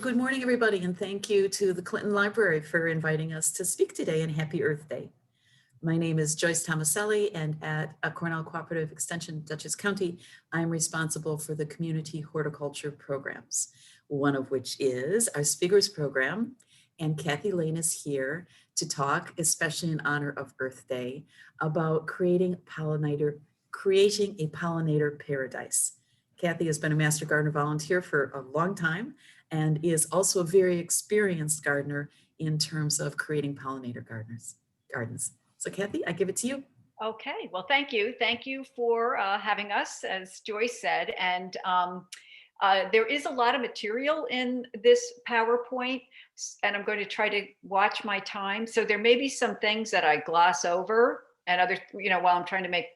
good morning, everybody, and thank you to the Clinton Library for inviting us to speak today, and happy Earth Day. My name is Joyce Tomaselli, and at Cornell Cooperative Extension, Dutchess County, I'm responsible for the community horticulture programs, one of which is our Speakers program. And Cathy Lane is here to talk, especially in honor of Earth Day, about creating a pollinator paradise. Cathy has been a Master Gardener volunteer for a long time and is also a very experienced gardener in terms of creating pollinator gardens. So Cathy, I give it to you. Okay, well, thank you. Thank you for having us, as Joyce said. And there is a lot of material in this PowerPoint, and I'm going to try to watch my time. So there may be some things that I gloss over and other, while I'm trying to make,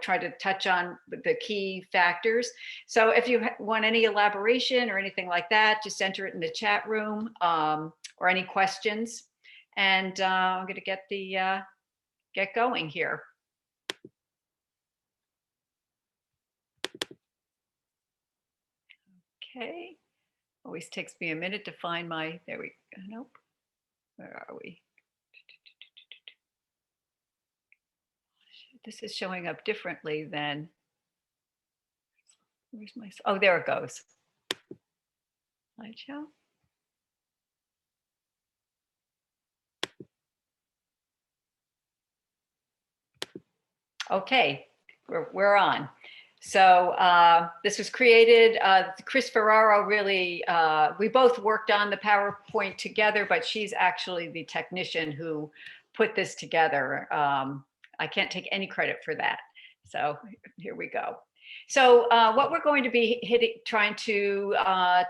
try to touch on the key factors. So if you want any elaboration or anything like that, just enter it in the chat room or any questions. And I'm going to get going here. Okay, always takes me a minute to find my, there we go, nope, where are we? This is showing up differently than, where's my, oh, there it goes. Slideshow. Okay, we're on. So this was created, Chris Ferraro really, we both worked on the PowerPoint together, but she's actually the technician who put this together. I can't take any credit for that. So here we go. So what we're going to be trying to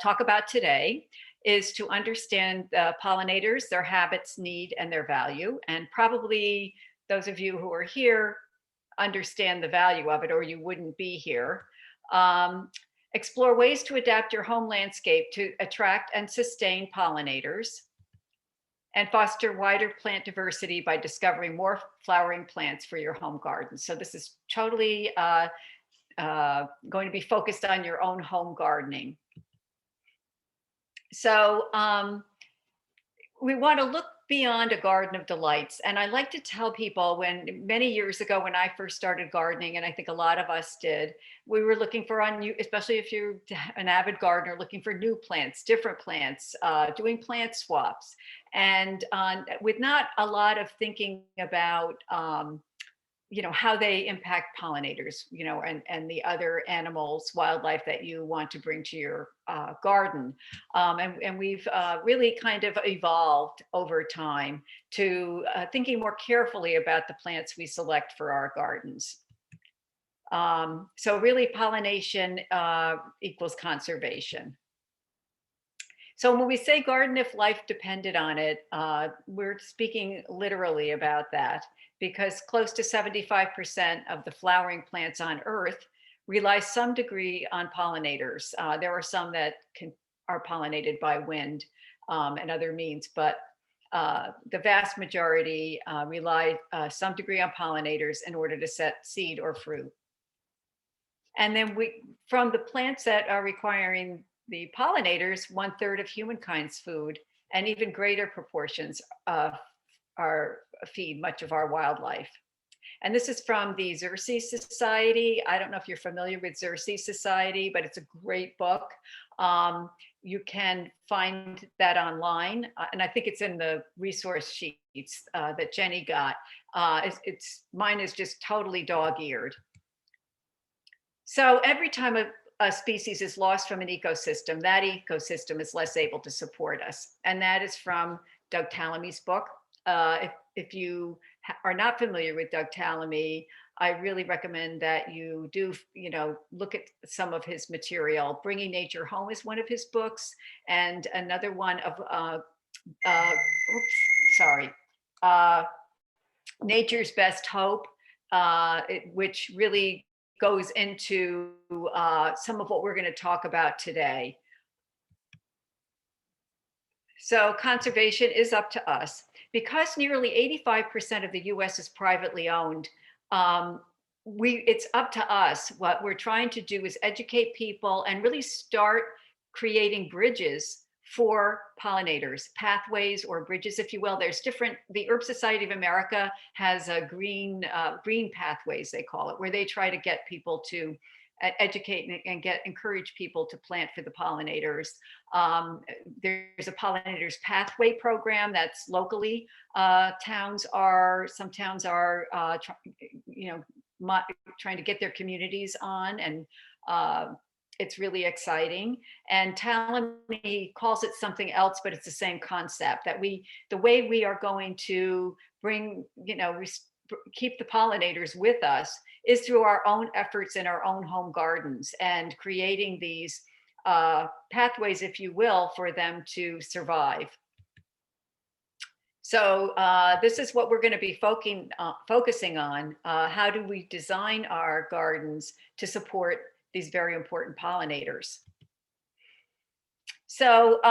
talk about today is to understand pollinators, their habits, need, and their value. And probably those of you who are here understand the value of it, or you wouldn't be here. Explore ways to adapt your home landscape to attract and sustain pollinators, and foster wider plant diversity by discovering more flowering plants for your home garden. So this is totally going to be focused on your own home gardening. So we want to look beyond a garden of delights. And I like to tell people, when many years ago, when I first started gardening, and I think a lot of us did, we were looking for, especially if you're an avid gardener, looking for new plants, different plants, doing plant swaps. And with not a lot of thinking about, how they impact pollinators, and the other animals, wildlife that you want to bring to your garden. And we've really kind of evolved over time to thinking more carefully about the plants we select for our gardens. So really pollination equals conservation. So when we say garden if life depended on it, we're speaking literally about that, because close to 75% of the flowering plants on Earth rely some degree on pollinators. There are some that are pollinated by wind and other means, but the vast majority rely some degree on pollinators in order to set seed or fruit. And then from the plants that are requiring the pollinators, 1/3 of humankind's food, and even greater proportions feed much of our wildlife. And this is from the Xerces Society. I don't know if you're familiar with Xerces Society, but it's a great book. You can find that online, and I think it's in the resource sheets that Jenny got. Mine is just totally dog-eared. So every time a species is lost from an ecosystem, that ecosystem is less able to support us. And that is from Doug Tallamy's book. If you are not familiar with Doug Tallamy, I really recommend that you do, look at some of his material. Bringing Nature Home is one of his books, and another one of, Nature's Best Hope, which really goes into some of what we're going to talk about today. So conservation is up to us. Because nearly 85% of the US is privately owned, it's up to us. What we're trying to do is educate people and really start creating bridges for pollinators, pathways or bridges, if you will. There's different, the Herb Society of America has a green pathways, they call it, where they try to get people to educate and encourage people to plant for the pollinators. There's a pollinators pathway program that's locally. Some towns are trying to get their communities on, and it's really exciting. And Talamy calls it something else, but it's the same concept, that the way we are going to bring, keep the pollinators with us is through our own efforts in our own home gardens and creating these pathways, if you will, for them to survive. So this is what we're going to be focusing on. How do we design our gardens to support these very important pollinators? So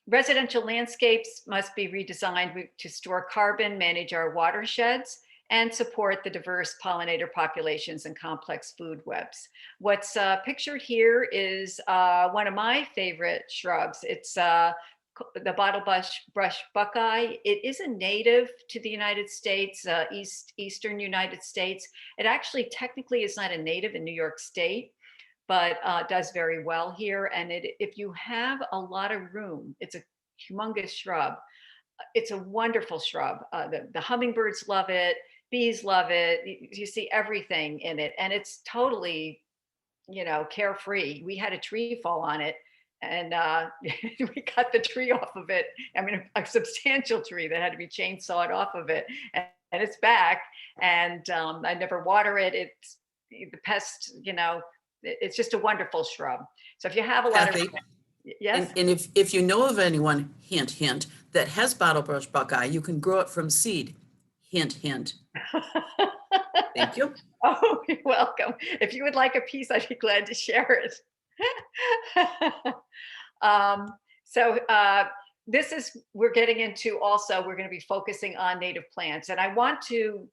residential landscapes must be redesigned to store carbon, manage our watersheds, and support the diverse pollinator populations and complex food webs. What's pictured here is one of my favorite shrubs. It's the bottle brush buckeye. It is a native to the United States, eastern United States. It actually technically is not a native in New York State, but does very well here. And if you have a lot of room, it's a humongous shrub. It's a wonderful shrub. The hummingbirds love it. Bees love it. You see everything in it. And it's totally, carefree. We had a tree fall on it, and we cut the tree off of it. I mean, a substantial tree that had to be chainsawed off of it. And it's back. And I never water it. It's the pest, it's just a wonderful shrub. So if you have a lot Cathy, of, yes. And if you know of anyone, hint, hint, that has bottle brush buckeye, you can grow it from seed. Hint, hint. Thank you. Oh, you're welcome. If you would like a piece, I'd be glad to share it. We're getting into also, we're going to be focusing on native plants. And I want to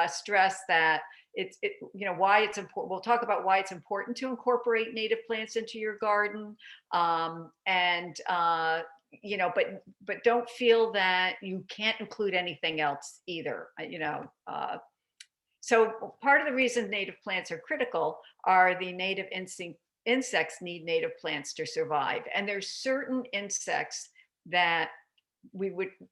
stress that why it's important. We'll talk about why it's important to incorporate native plants into your garden. But don't feel that you can't include anything else either. So part of the reason native plants are critical are the native insects need native plants to survive. And there's certain insects that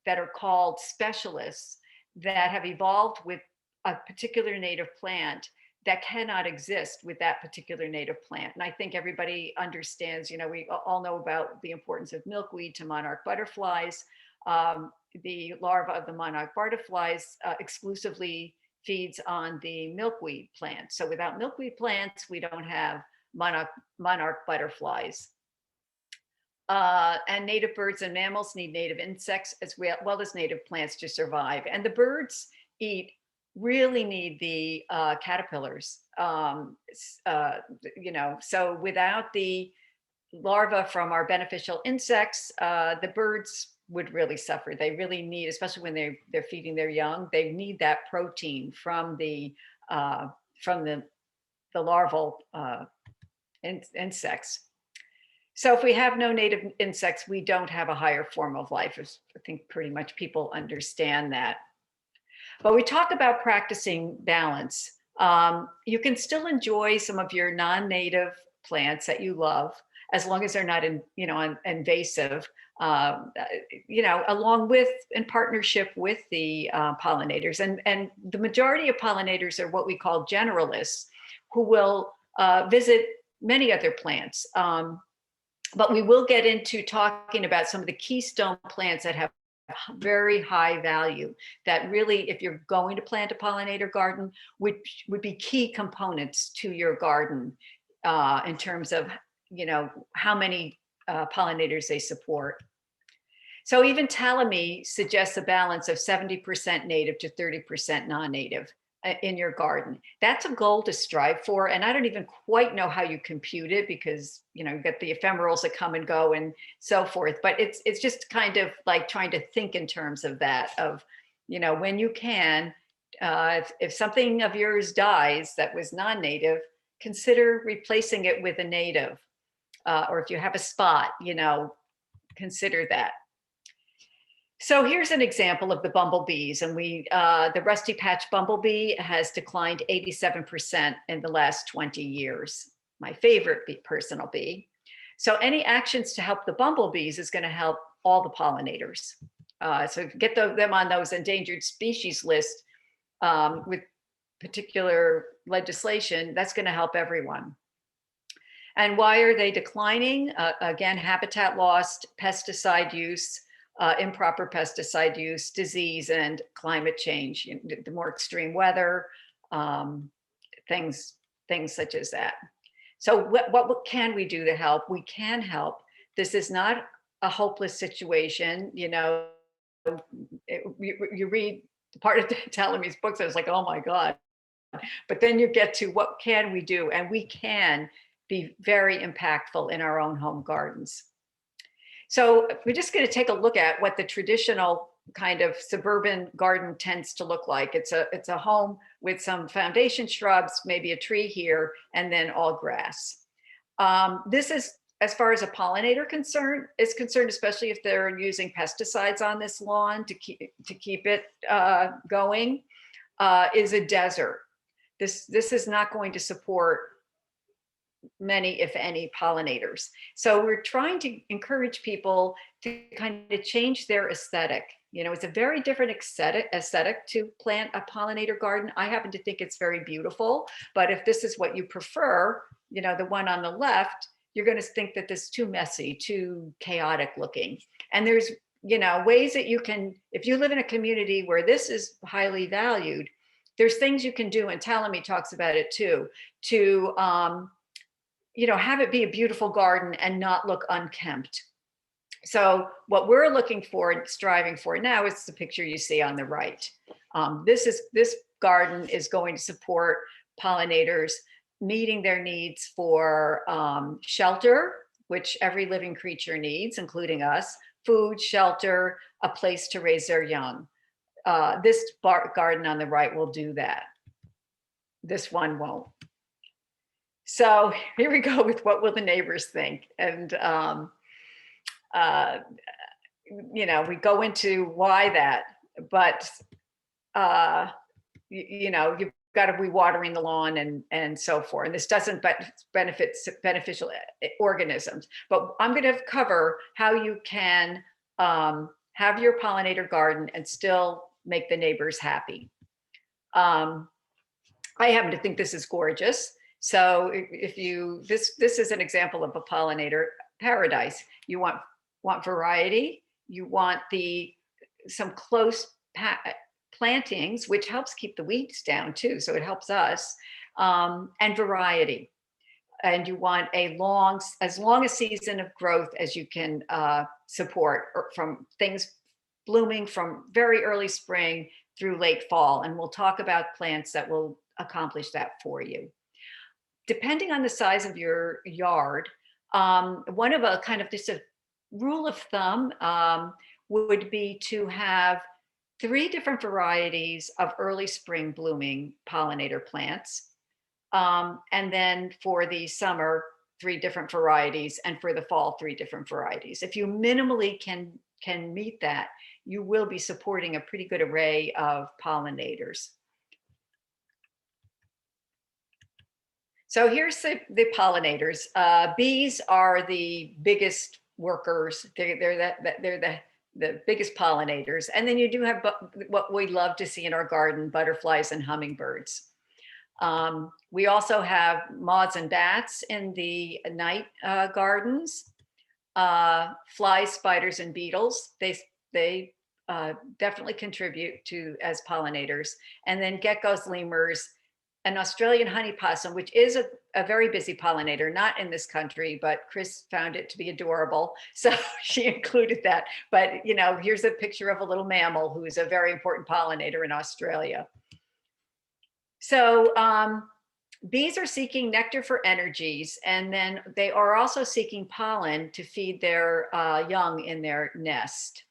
are called specialists that have evolved with a particular native plant that cannot exist with that particular native plant. And I think everybody understands, we all know about the importance of milkweed to monarch butterflies. The larva of the monarch butterflies exclusively feeds on the milkweed plant. So without milkweed plants, we don't have monarch butterflies. And native birds and mammals need native insects as well as native plants to survive. And the birds really need the caterpillars. So without the larvae from our beneficial insects, the birds would really suffer. They really need, especially when they're feeding their young, they need that protein from the larval insects. So if we have no native insects, we don't have a higher form of life. I think pretty much people understand that. But we talk about practicing balance. You can still enjoy some of your non-native plants that you love, as long as they're not invasive, along with, in partnership with the pollinators. And the majority of pollinators are what we call generalists, who will visit many other plants. But we will get into talking about some of the keystone plants that have very high value, that really, if you're going to plant a pollinator garden, would be key components to your garden in terms of how many pollinators they support. So even Talamy suggests a balance of 70% native to 30% non-native in your garden. That's a goal to strive for. And I don't even quite know how you compute it, because you've got the ephemerals that come and go and so forth. But it's just kind of like trying to think in terms of that, of when you can, if something of yours dies that was non-native, consider replacing it with a native. Or if you have a spot, consider that. So here's an example of the bumblebees, and the rusty patch bumblebee has declined 87% in the last 20 years. My favorite personal bee. So any actions to help the bumblebees is going to help all the pollinators. So get them on those endangered species list with particular legislation, that's going to help everyone. And why are they declining? Again, habitat loss, pesticide use, improper pesticide use, disease, and climate change, the more extreme weather, things such as that. So what can we do to help? We can help. This is not a hopeless situation. You know, you read part of Talamy's books, I was like, oh my God. But then you get to what can we do? And we can be very impactful in our own home gardens. So we're just going to take a look at what the traditional kind of suburban garden tends to look like. It's a home with some foundation shrubs, maybe a tree here, and then all grass. This is, as far as a pollinator is concerned, especially if they're using pesticides on this lawn to keep it going, is a desert. This is not going to support many, if any, pollinators. So we're trying to encourage people to kind of change their aesthetic. You know, it's a very different aesthetic to plant a pollinator garden. I happen to think it's very beautiful, but if this is what you prefer, you know, the one on the left, you're going to think that this is too messy, too chaotic looking. And there's, you know, ways that you can, if you live in a community where this is highly valued, there's things you can do, and Talamy talks about it too, to you know, have it be a beautiful garden and not look unkempt. So what we're looking for and striving for now is the picture you see on the right. This garden is going to support pollinators meeting their needs for shelter, which every living creature needs, including us, food, shelter, a place to raise their young. This garden on the right will do that. This one won't. So here we go with what will the neighbors think? And, you know, we go into why that, but, you know, you've got to be watering the lawn and so forth. And this doesn't benefit beneficial organisms, but I'm going to cover how you can have your pollinator garden and still make the neighbors happy. I happen to think this is gorgeous. So if you, this is an example of a pollinator paradise. You want variety. You want some close plantings, which helps keep the weeds down too. So it helps us, and variety. And you want as long a season of growth as you can support, or from things blooming from very early spring through late fall. And we'll talk about plants that will accomplish that for you. Depending on the size of your yard, one of a kind of just a rule of thumb would be to have 3 different varieties of early spring blooming pollinator plants. And then for the summer, 3 different varieties, and for the fall, 3 different varieties. If you minimally can meet that, you will be supporting a pretty good array of pollinators. So here's the pollinators. Bees are the biggest workers. They're the biggest pollinators. And then you do have what we love to see in our garden, butterflies and hummingbirds. We also have moths and bats in the night gardens, flies, spiders, and beetles. They definitely contribute as pollinators. And then geckos, lemurs, an Australian honey possum, which is a very busy pollinator, not in this country, but Chris found it to be adorable. So she included that. But, you know, here's a picture of a little mammal who's a very important pollinator in Australia. So bees are seeking nectar for energies, and then they are also seeking pollen to feed their young in their nest.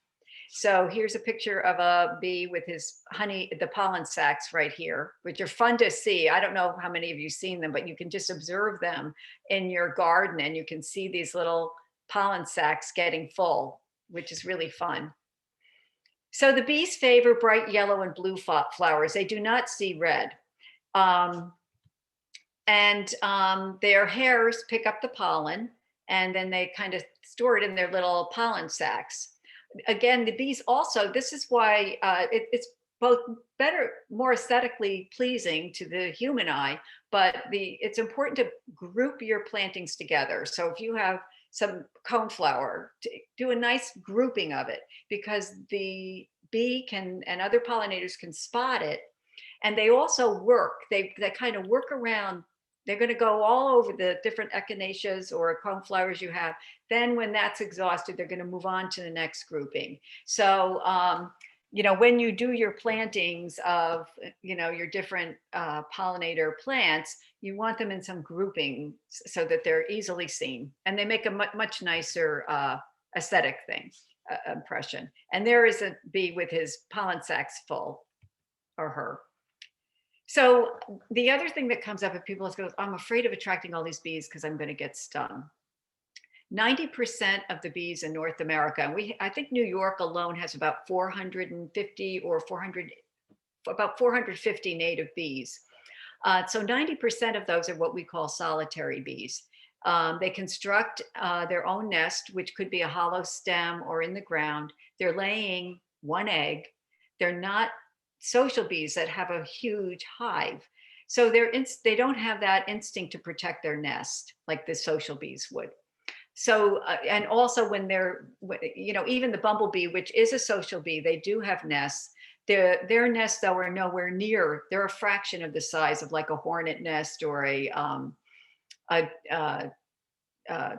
So here's a picture of a bee with his honey, the pollen sacs right here, which are fun to see. I don't know how many of you seen them, but you can just observe them in your garden, and you can see these little pollen sacs getting full, which is really fun. So the bees favor bright yellow and blue flowers. They do not see red. Their hairs pick up the pollen, and then they kind of store it in their little pollen sacs. Again, the bees also, this is why it's both better, more aesthetically pleasing to the human eye, but it's important to group your plantings together. So if you have some coneflower, do a nice grouping of it, because the bee can, and other pollinators can spot it. And they also work, they kind of work around. They're going to go all over the different echinaceas or coneflowers you have. Then when that's exhausted, they're going to move on to the next grouping. So, when you do your plantings of, your different pollinator plants, you want them in some grouping so that they're easily seen. And they make a much nicer aesthetic impression. And there is a bee with his pollen sacs full, or her. So the other thing that comes up if people go, I'm afraid of attracting all these bees because I'm going to get stung. 90% of the bees in North America, and I think New York alone has about 450 or 450 native bees. So 90% of those are what we call solitary bees. They construct their own nest, which could be a hollow stem or in the ground. They're laying one egg. They're not social bees that have a huge hive. So they don't have that instinct to protect their nest like the social bees would. So, and also when they're, even the bumblebee, which is a social bee, they do have nests. Their nests, though, are nowhere near, they're a fraction of the size of like a hornet nest or a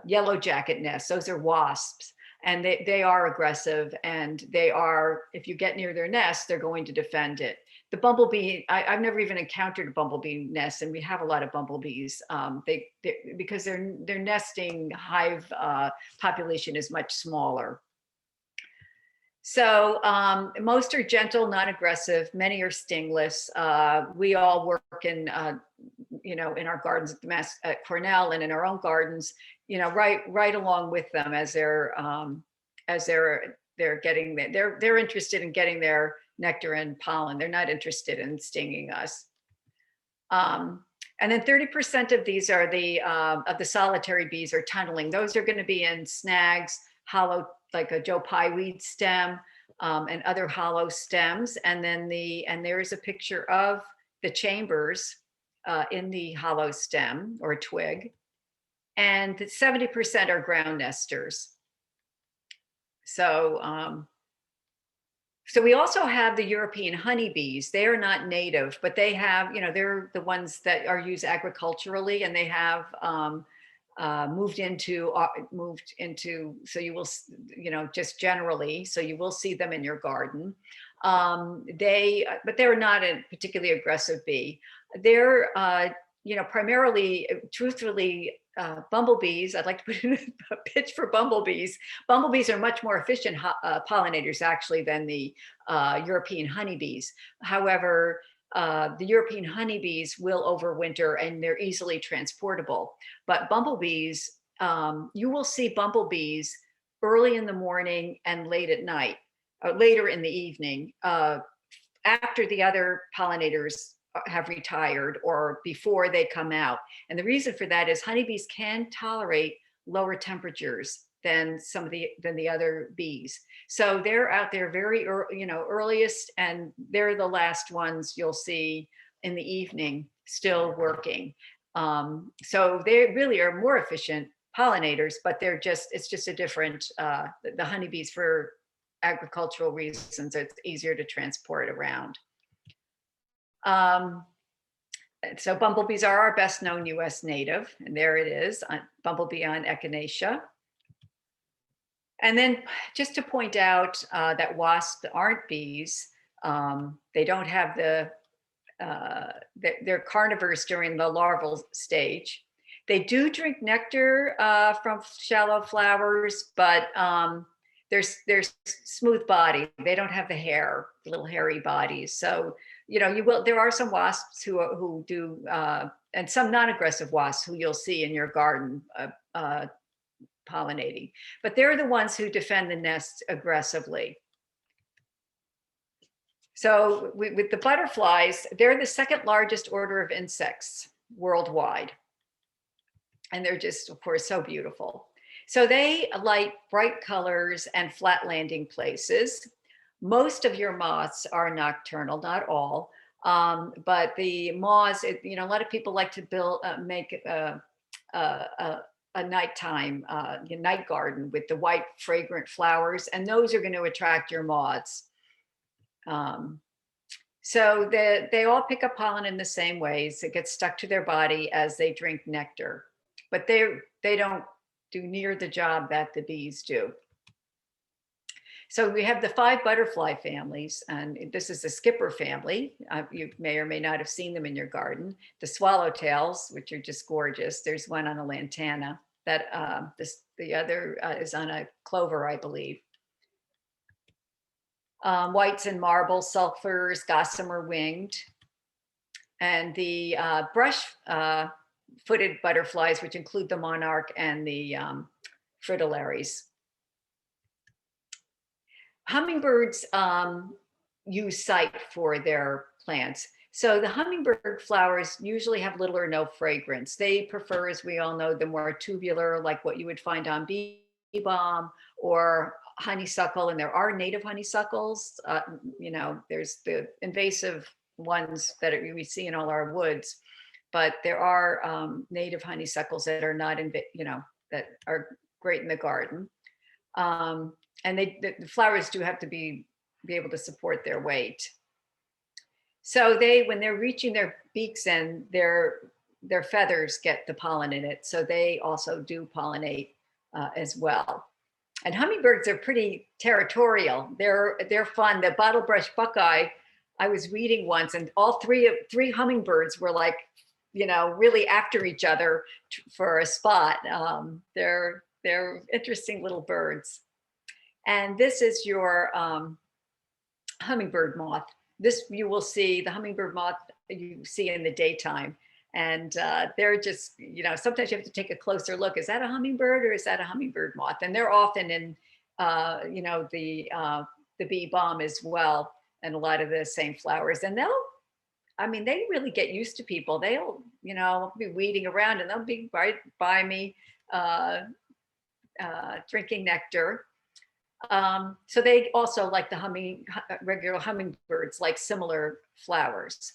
yellow jacket nest. Those are wasps. And they are aggressive, and they are, if you get near their nest, they're going to defend it. The bumblebee, I've never even encountered a bumblebee nest, and we have a lot of bumblebees because their nesting hive population is much smaller. So most are gentle, non-aggressive. Many are stingless. We all work in, in our gardens at Cornell and in our own gardens, right along with them as they're getting they're interested in getting their nectar and pollen. They're not interested in stinging us. And then 30% of these are of the solitary bees are tunneling. Those are going to be in snags, hollow, like a Joe Pye weed stem, and other hollow stems. And then there is a picture of the chambers in the hollow stem or twig. And 70% are ground nesters. So, so we also have the European honeybees. They are not native, but they have, they're the ones that are used agriculturally, and they have moved into, so you will, just generally, so you will see them in your garden. But they're not a particularly aggressive bee. They're, primarily, truthfully, bumblebees. I'd like to put in a pitch for bumblebees. Bumblebees are much more efficient pollinators actually than the European honeybees. However, the European honeybees will overwinter and they're easily transportable. But bumblebees, you will see bumblebees early in the morning and late at night, later in the evening, after the other pollinators have retired or before they come out. And the reason for that is honeybees can tolerate lower temperatures than the other bees. So they're out there very earliest, and they're the last ones you'll see in the evening still working. So they really are more efficient pollinators, but it's just a different, the honeybees for agricultural reasons, it's easier to transport around. So bumblebees are our best known US native, and there it is, bumblebee on echinacea. And then just to point out that wasps aren't bees. They don't have they're carnivores during the larval stage. They do drink nectar from shallow flowers, but they're smooth body. They don't have the hair, little hairy bodies. So, there are some wasps who do, and some non-aggressive wasps who you'll see in your garden, pollinating, but they're the ones who defend the nest aggressively. So with the butterflies, they're the second largest order of insects worldwide. And they're just, of course, so beautiful. So they like bright colors and flat landing places. Most of your moths are nocturnal, not all, but the moths, a lot of people like to make a nighttime night garden with the white fragrant flowers, and those are going to attract your moths. So they all pick up pollen in the same ways. It gets stuck to their body as they drink nectar, but they don't do near the job that the bees do. So we have the 5 butterfly families, and this is the skipper family. You may or may not have seen them in your garden. The swallowtails, which are just gorgeous. There's one on a lantana. The other is on a clover, I believe. Whites and marbles, sulfurs, gossamer winged, and the brush-footed butterflies, which include the monarch and the fritillaries. Hummingbirds use sight for their plants. So the hummingbird flowers usually have little or no fragrance. They prefer, as we all know, the more tubular, like what you would find on bee balm or honeysuckle, and there are native honeysuckles. There's the invasive ones that we see in all our woods, but there are native honeysuckles that are not, that are great in the garden. And the flowers do have to be able to support their weight. So when they're reaching their beaks and their feathers get the pollen in it, so they also do pollinate as well. And hummingbirds are pretty territorial. They're fun. The bottlebrush buckeye, I was reading once, and all three hummingbirds were like, really after each other for a spot. They're interesting little birds. And this is your hummingbird moth. This you will see, the hummingbird moth you see in the daytime. And they're just, sometimes you have to take a closer look. Is that a hummingbird or is that a hummingbird moth? And they're often in, the bee balm as well, and a lot of the same flowers. And they really get used to people. They'll, be weeding around and they'll be right by me drinking nectar. So they also, like the regular hummingbirds, like similar flowers.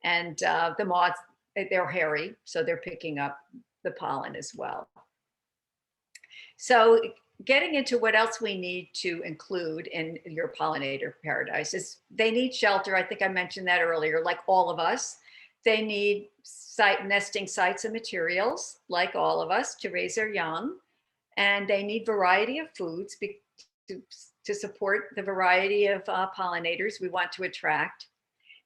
And the moths, they're hairy, so they're picking up the pollen as well. So getting into what else we need to include in your pollinator paradise is they need shelter. I think I mentioned that earlier, like all of us. They need nesting sites and materials, like all of us, to raise their young. And they need variety of foods to support the variety of pollinators we want to attract.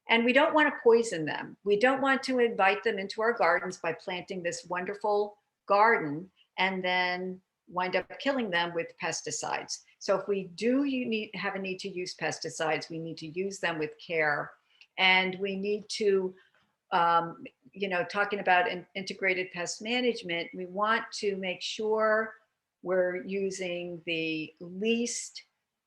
And we don't want to poison them. We don't want to invite them into our gardens by planting this wonderful garden and then wind up killing them with pesticides. So if we do have a need to use pesticides, we need to use them with care. And we need to, talking about integrated pest management, we want to make sure we're using the least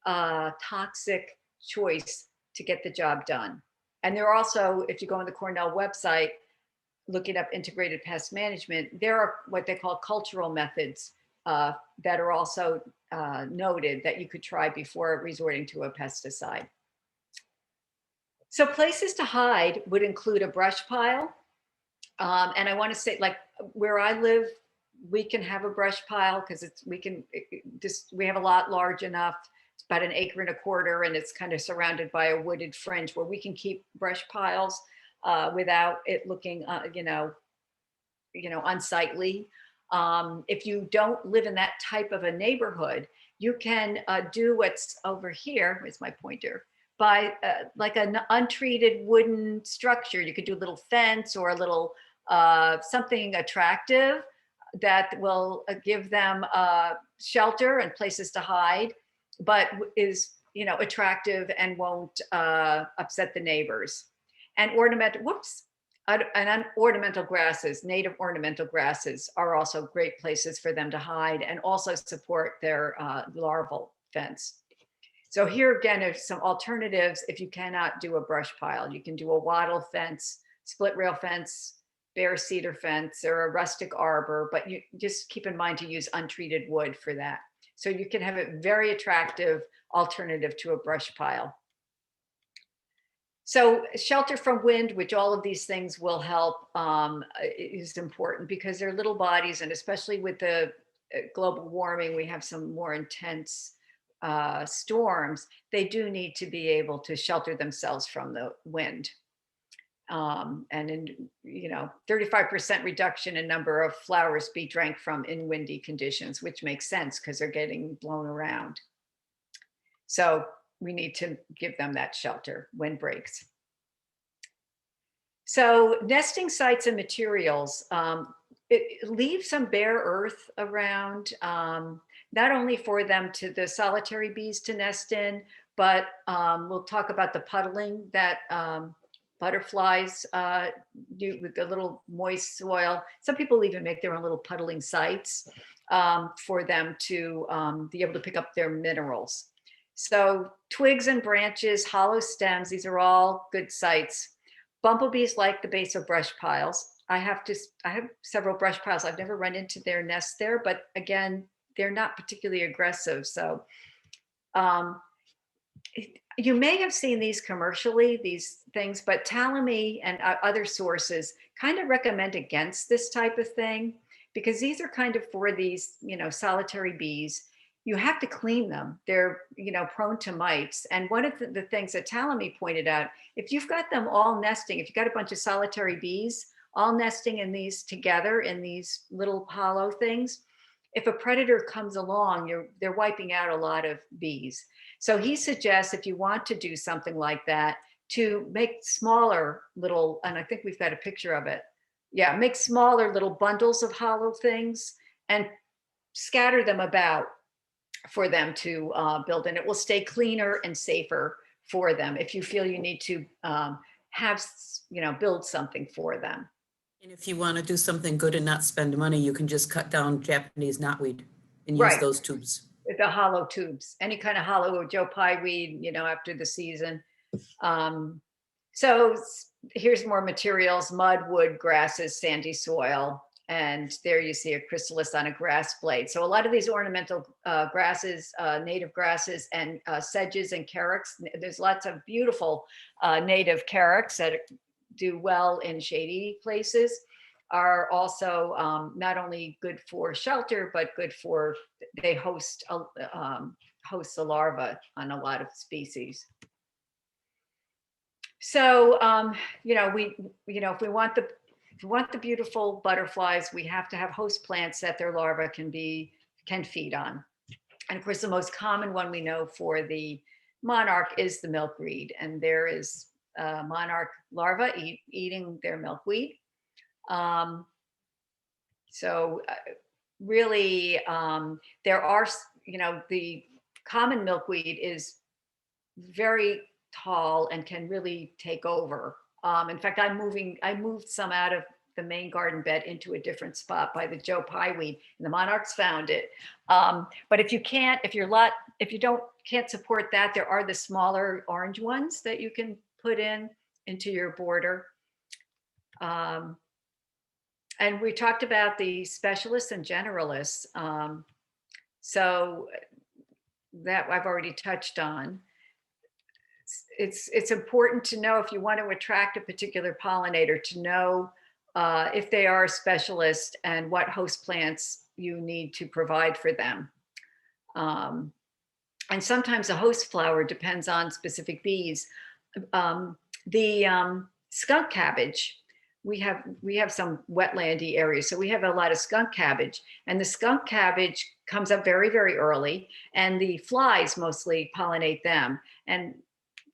toxic choice to get the job done. And there are also, if you go on the Cornell website, looking up integrated pest management, there are what they call cultural methods that are also noted that you could try before resorting to a pesticide. So places to hide would include a brush pile. And I want to say, like where I live, we can have a brush pile because we have a lot large enough. It's about 1.25 acres, and it's kind of surrounded by a wooded fringe where we can keep brush piles without it looking, unsightly. If you don't live in that type of a neighborhood, you can do what's over here. Where's my pointer? By like an untreated wooden structure. You could do a little fence or a little something attractive that will give them shelter and places to hide, but is attractive and won't upset the neighbors. And And ornamental grasses, native ornamental grasses are also great places for them to hide and also support their larval fence. So here again are some alternatives if you cannot do a brush pile. You can do a wattle fence, split rail fence, bare cedar fence, or a rustic arbor, but you just keep in mind to use untreated wood for that. So you can have a very attractive alternative to a brush pile. So shelter from wind, which all of these things will help, is important because they're little bodies, and especially with the global warming, we have some more intense storms. They do need to be able to shelter themselves from the wind. And in 35% reduction in number of flowers be drank from in windy conditions, which makes sense because they're getting blown around. So we need to give them that shelter when breaks. So nesting sites and materials, leave some bare earth around, not only for them to the solitary bees to nest in, but we'll talk about the puddling that butterflies do with the little moist soil. Some people even make their own little puddling sites for them to be able to pick up their minerals. So twigs and branches, hollow stems, these are all good sites. Bumblebees like the base of brush piles. I have several brush piles. I've never run into their nests there, but again, they're not particularly aggressive. So you may have seen these commercially, these things, but Talamy and other sources kind of recommend against this type of thing because these are kind of for these, solitary bees. You have to clean them. They're, prone to mites. And one of the things that Talamy pointed out, if you've got them all nesting, if you've got a bunch of solitary bees all nesting in these together in these little hollow things, if a predator comes along, they're wiping out a lot of bees. So he suggests if you want to do something like that, to make smaller little, and I think we've got a picture of it. Yeah, make smaller little bundles of hollow things and scatter them about for them to build, and it will stay cleaner and safer for them if you feel you need to build something for them. And if you want to do something good and not spend money, you can just cut down Japanese knotweed and use Right. those tubes. The hollow tubes, any kind of hollow Joe Pye weed, after the season. So here's more materials: mud, wood, grasses, sandy soil. And there you see a chrysalis on a grass blade. So a lot of these ornamental grasses, native grasses and sedges and carex, there's lots of beautiful native carex that do well in shady places, are also not only good for shelter, but good for, they host the larva on a lot of species. So, if we want the beautiful butterflies, we have to have host plants that their larvae can feed on. And of course, the most common one we know for the monarch is the milkweed. And there is monarch larvae eating their milkweed. Really, there are, the common milkweed is very tall and can really take over. In fact, I moved some out of the main garden bed into a different spot by the Joe Pye weed, and the monarchs found it. But if you can't support that, there are the smaller orange ones that you can put into your border. And we talked about the specialists and generalists. So that I've already touched on. It's important to know if you want to attract a particular pollinator, to know if they are a specialist and what host plants you need to provide for them. And sometimes a host flower depends on specific bees. The skunk cabbage, we have some wetlandy areas, so we have a lot of skunk cabbage, and the skunk cabbage comes up very, very early, and the flies mostly pollinate them. And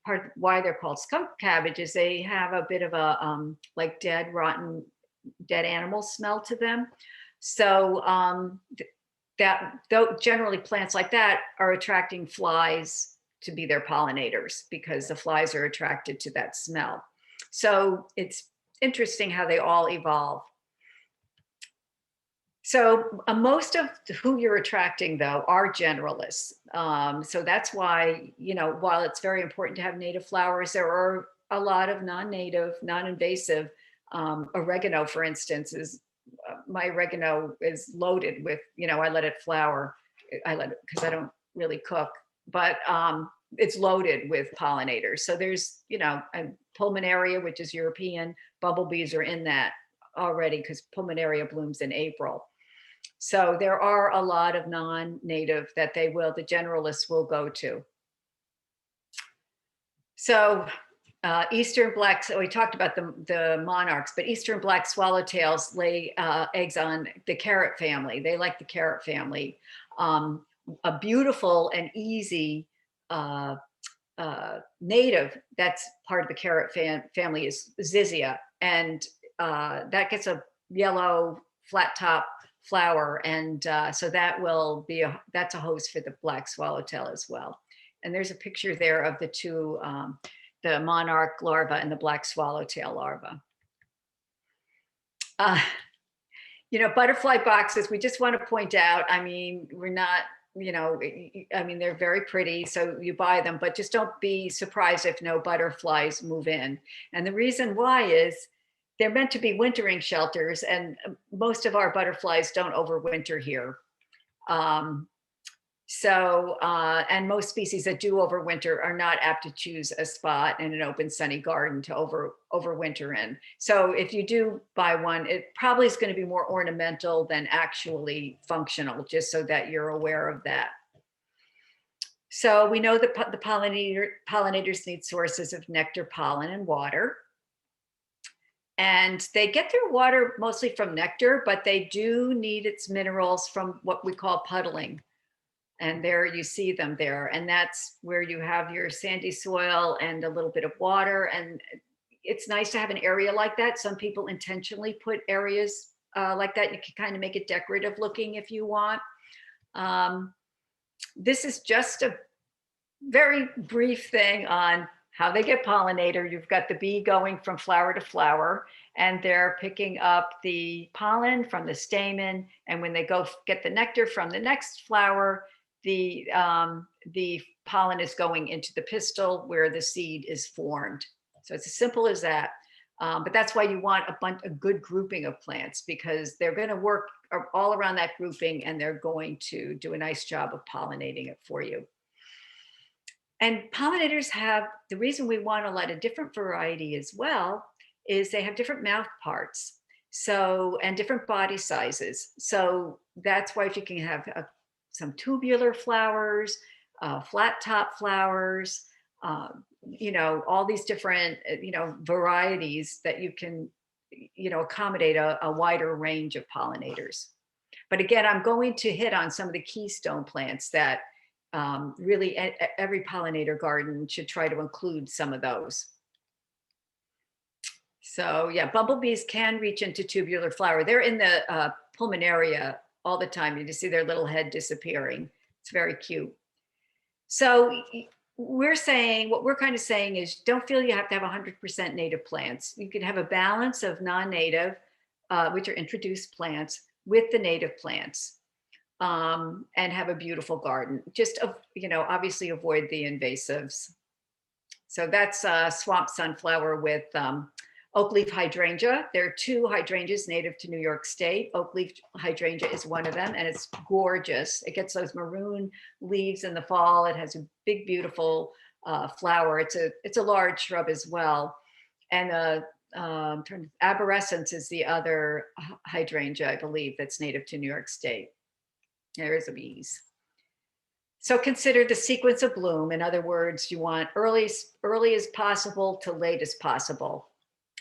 part of why they're called skunk cabbage is they have a bit of a like dead, rotten, dead animal smell to them. So generally plants like that are attracting flies to be their pollinators because the flies are attracted to that smell. So it's interesting how they all evolve. So most of who you're attracting, though, are generalists. So that's why, while it's very important to have native flowers, there are a lot of non-native, non-invasive. Oregano, for instance, my oregano is loaded with, I let it flower. I let it because I don't really cook, but it's loaded with pollinators. So there's, a pulmonaria, which is European. Bumblebees are in that already because pulmonaria blooms in April. So there are a lot of non-native that the generalists will go to. So eastern black, so we talked about the monarchs, but eastern black swallowtails lay eggs on the carrot family. They like the carrot family. A beautiful and easy native that's part of the carrot family is Zizia, and that gets a yellow flat top flower, and so that will be that's a host for the black swallowtail as well. And there's a picture there of the two, the monarch larva and the black swallowtail larva. Butterfly boxes, we just want to point out, we're not, they're very pretty, so you buy them, but just don't be surprised if no butterflies move in. And the reason why is they're meant to be wintering shelters, and most of our butterflies don't overwinter here. And most species that do overwinter are not apt to choose a spot in an open sunny garden to overwinter in. So if you do buy one, it probably is going to be more ornamental than actually functional, just so that you're aware of that. So we know that the pollinators need sources of nectar, pollen, and water. And they get their water mostly from nectar, but they do need its minerals from what we call puddling. And there you see them there. And that's where you have your sandy soil and a little bit of water. And it's nice to have an area like that. Some people intentionally put areas like that. You can kind of make it decorative looking if you want. This is just a very brief thing on how they get pollinated. You've got the bee going from flower to flower, and they're picking up the pollen from the stamen. And when they go get the nectar from the next flower, the pollen is going into the pistil where the seed is formed. So it's as simple as that. But that's why you want a good grouping of plants, because they're going to work all around that grouping, and they're going to do a nice job of pollinating it for you. And pollinators the reason we want a lot of different variety as well is they have different mouth parts, and different body sizes. So that's why if you can have some tubular flowers, flat top flowers, all these different, varieties that you can, accommodate a wider range of pollinators. But again, I'm going to hit on some of the keystone plants that really every pollinator garden should try to include some of those. So yeah, bumblebees can reach into tubular flower. They're in the pulmonaria all the time. You just see their little head disappearing. It's very cute. So what we're kind of saying is, don't feel you have to have 100% native plants. You can have a balance of non-native, which are introduced plants, with the native plants, and have a beautiful garden. Just, obviously avoid the invasives. So that's swamp sunflower with oak leaf hydrangea. There are two hydrangeas native to New York State. Oak leaf hydrangea is one of them, and it's gorgeous. It gets those maroon leaves in the fall. It has a big, beautiful flower. It's a large shrub as well. And arborescens is the other hydrangea, I believe, that's native to New York State. There is a bees. So consider the sequence of bloom. In other words, you want early as possible to late as possible,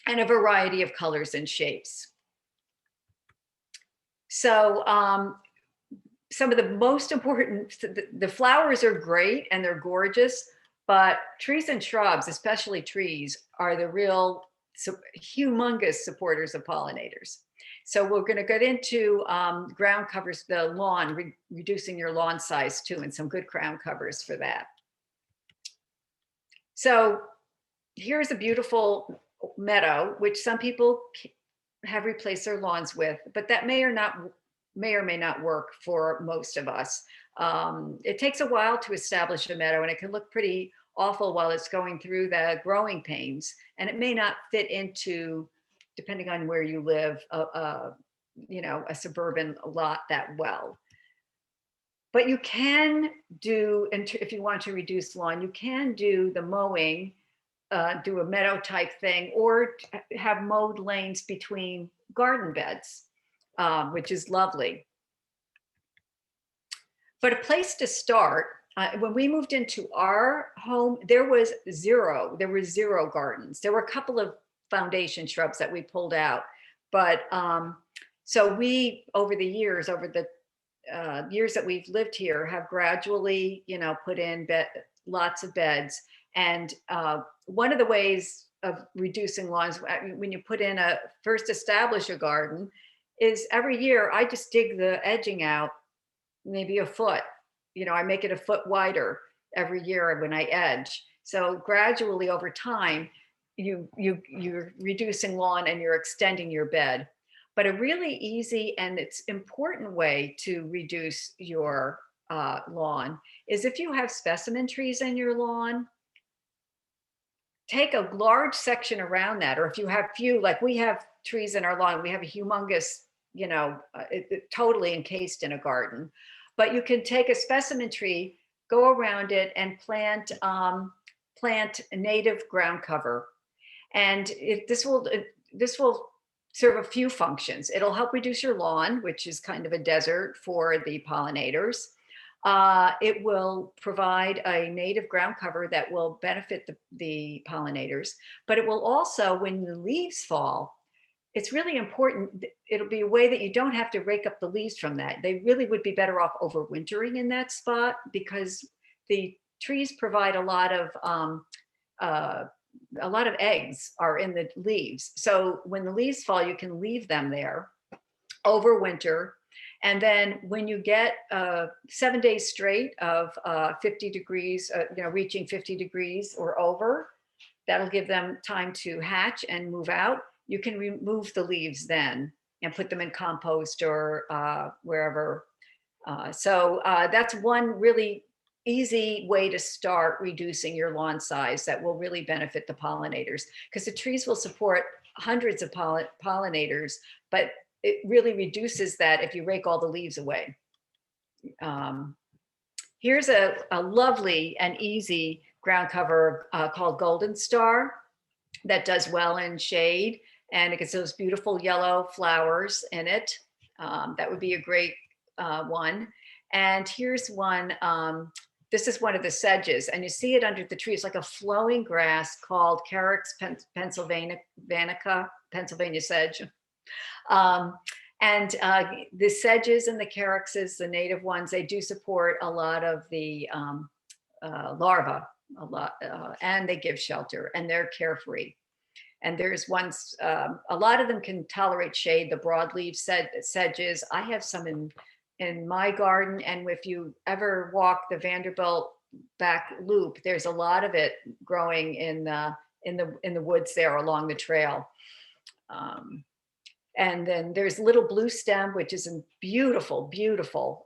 and a variety of colors and shapes. So some of the most important, the flowers are great and they're gorgeous, but trees and shrubs, especially trees, are the real humongous supporters of pollinators. So we're going to get into ground covers, the lawn, reducing your lawn size too, and some good ground covers for that. So here's a beautiful meadow, which some people have replaced their lawns with, but that may or may not work for most of us. It takes a while to establish a meadow, and it can look pretty awful while it's going through the growing pains, and it may not fit into, depending on where you live, you know, a suburban lot that well. But you can do, if you want to reduce lawn, you can do the mowing, do a meadow type thing, or have mowed lanes between garden beds, which is lovely. But a place to start, when we moved into our home, there were zero gardens. There were a couple of foundation shrubs that we pulled out. But so we, over the years that we've lived here, have gradually, you know, put in lots of beds. And one of the ways of reducing lawns, when you put in first establish a garden, is every year I just dig the edging out maybe a foot. You know, I make it a foot wider every year when I edge. So gradually over time, you're reducing lawn and you're extending your bed. But a really easy and it's important way to reduce your lawn is if you have specimen trees in your lawn, take a large section around that. Or if you have few, like we have trees in our lawn, we have a humongous, you know, totally encased in a garden. But you can take a specimen tree, go around it, and plant native ground cover. And this will serve a few functions. It'll help reduce your lawn, which is kind of a desert for the pollinators. It will provide a native ground cover that will benefit the pollinators, but it will also, when the leaves fall, it's really important. It'll be a way that you don't have to rake up the leaves from that. They really would be better off overwintering in that spot, because the trees provide a lot of eggs are in the leaves. So when the leaves fall, you can leave them there over winter. And then when you get 7 days straight of 50 degrees, you know, reaching 50 degrees or over, that'll give them time to hatch and move out. You can remove the leaves then and put them in compost or wherever. So that's one really easy way to start reducing your lawn size that will really benefit the pollinators, because the trees will support hundreds of pollinators, but it really reduces that if you rake all the leaves away. Here's a lovely and easy ground cover called Golden Star that does well in shade, and it gets those beautiful yellow flowers in it. That would be a great one. And here's one. This is one of the sedges, and you see it under the tree. It's like a flowing grass called Carex pennsylvanica, Pennsylvania sedge. And the sedges and the carexes, the native ones, they do support a lot of the larvae, and they give shelter, and they're carefree. And there's ones, a lot of them can tolerate shade, the broadleaf sedges. I have some in my garden, and if you ever walk the Vanderbilt back loop, there's a lot of it growing in the woods there along the trail. And then there's little blue stem, which is a beautiful, beautiful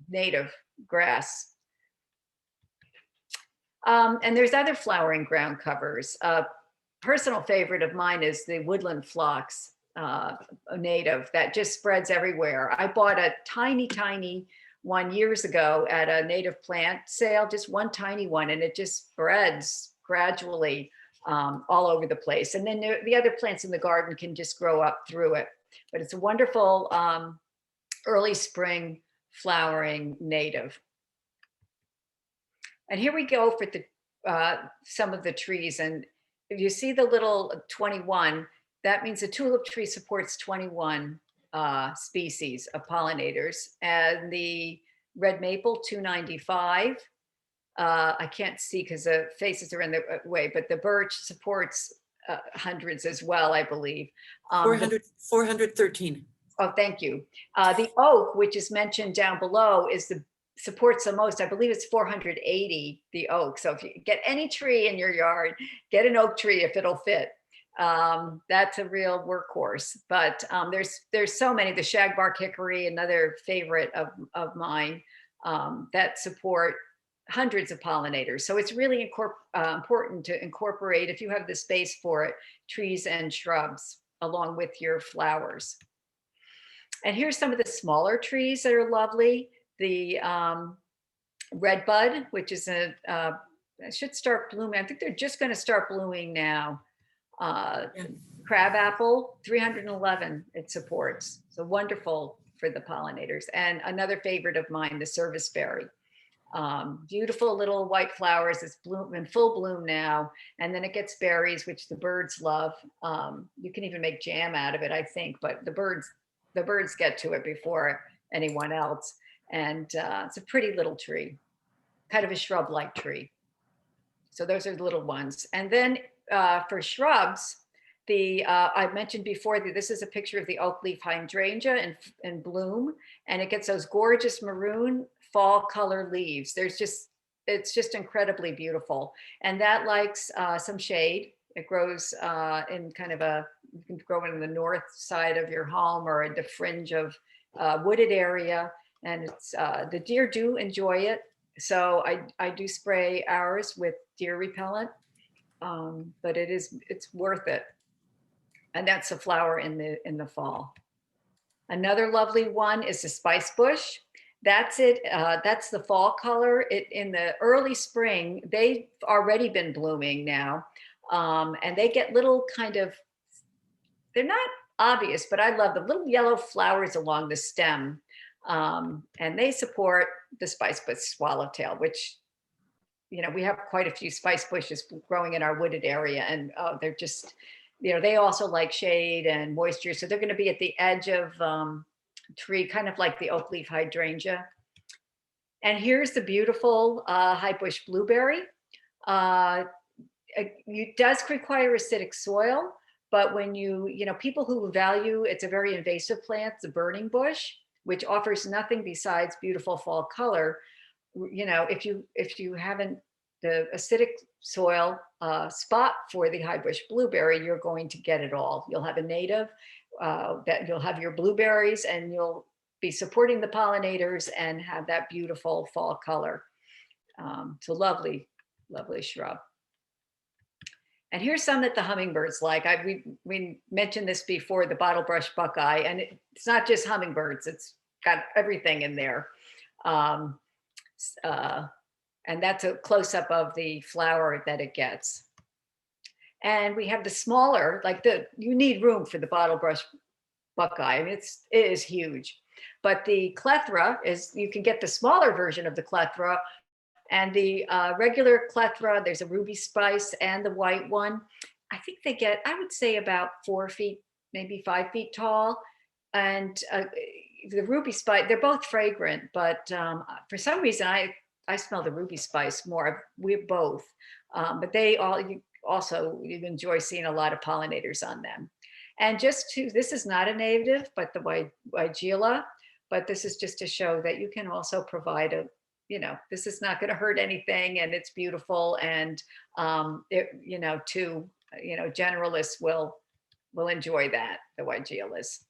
native grass. And there's other flowering ground covers. Personal favorite of mine is the woodland phlox, native, that just spreads everywhere. I bought a tiny, tiny one years ago at a native plant sale, just one tiny one, and it just spreads gradually all over the place. And then the other plants in the garden can just grow up through it. But it's a wonderful early spring flowering native. And here we go for some of the trees. And if you see the little 21, that means the tulip tree supports 21 species of pollinators. And the red maple, 295. I can't see because the faces are in the way, but the birch supports hundreds as well, I believe. 413. Oh, thank you. The oak, which is mentioned down below, is the supports the most, I believe it's 480, the oak. So if you get any tree in your yard, get an oak tree if it'll fit. That's a real workhorse. But there's so many. The shagbark hickory, another favorite of mine, that support hundreds of pollinators. So it's really important to incorporate, if you have the space for it, trees and shrubs along with your flowers. And here's some of the smaller trees that are lovely. The redbud, which is it should start blooming. I think they're just going to start blooming now. Yeah. Crabapple, 311 it supports. So wonderful for the pollinators. And another favorite of mine, the serviceberry. Beautiful little white flowers. It's in full bloom now, and then it gets berries, which the birds love. You can even make jam out of it, I think, but the birds get to it before anyone else. And it's a pretty little tree, kind of a shrub-like tree. So those are the little ones. And then for shrubs, I mentioned before that this is a picture of the oak leaf hydrangea in bloom, and it gets those gorgeous maroon fall color leaves. It's just incredibly beautiful. And that likes some shade. It grows in kind of you can grow it in the north side of your home or at the fringe of wooded area. And it's the deer do enjoy it. So I do spray ours with deer repellent, but it's worth it. And that's a flower in the fall. Another lovely one is the spice bush. That's it. That's the fall color. In the early spring, they've already been blooming now. And they get little they're not obvious, but I love the little yellow flowers along the stem. And they support the spice bush swallowtail, which, we have quite a few spice bushes growing in our wooded area. And they're just, they also like shade and moisture. So they're going to be at the edge of tree, kind of like the oak leaf hydrangea. And here's the beautiful high bush blueberry. It does require acidic soil, but when people who value, it's a very invasive plant, the burning bush, which offers nothing besides beautiful fall color. If you haven't the acidic soil spot for the high bush blueberry, you're going to get it all. You'll have a native, that you'll have your blueberries, and you'll be supporting the pollinators and have that beautiful fall color. So lovely, lovely shrub. And here's some that the hummingbirds like. We mentioned this before, the bottlebrush buckeye, and it's not just hummingbirds, it's got everything in there. And that's a close-up of the flower that it gets. And we have the smaller, you need room for the bottlebrush buckeye. I mean, it is huge. But the clethra you can get the smaller version of the clethra, and the regular clethra, there's a ruby spice and the white one. I think they get, I would say, about 4 feet, maybe 5 feet tall. And the ruby spice, they're both fragrant, but for some reason, I smell the ruby spice more. We're both, but you enjoy seeing a lot of pollinators on them. And this is not a native, but the Weigela, but this is just to show that you can also provide this is not going to hurt anything, and it's beautiful. And generalists will enjoy that, the Weigelas.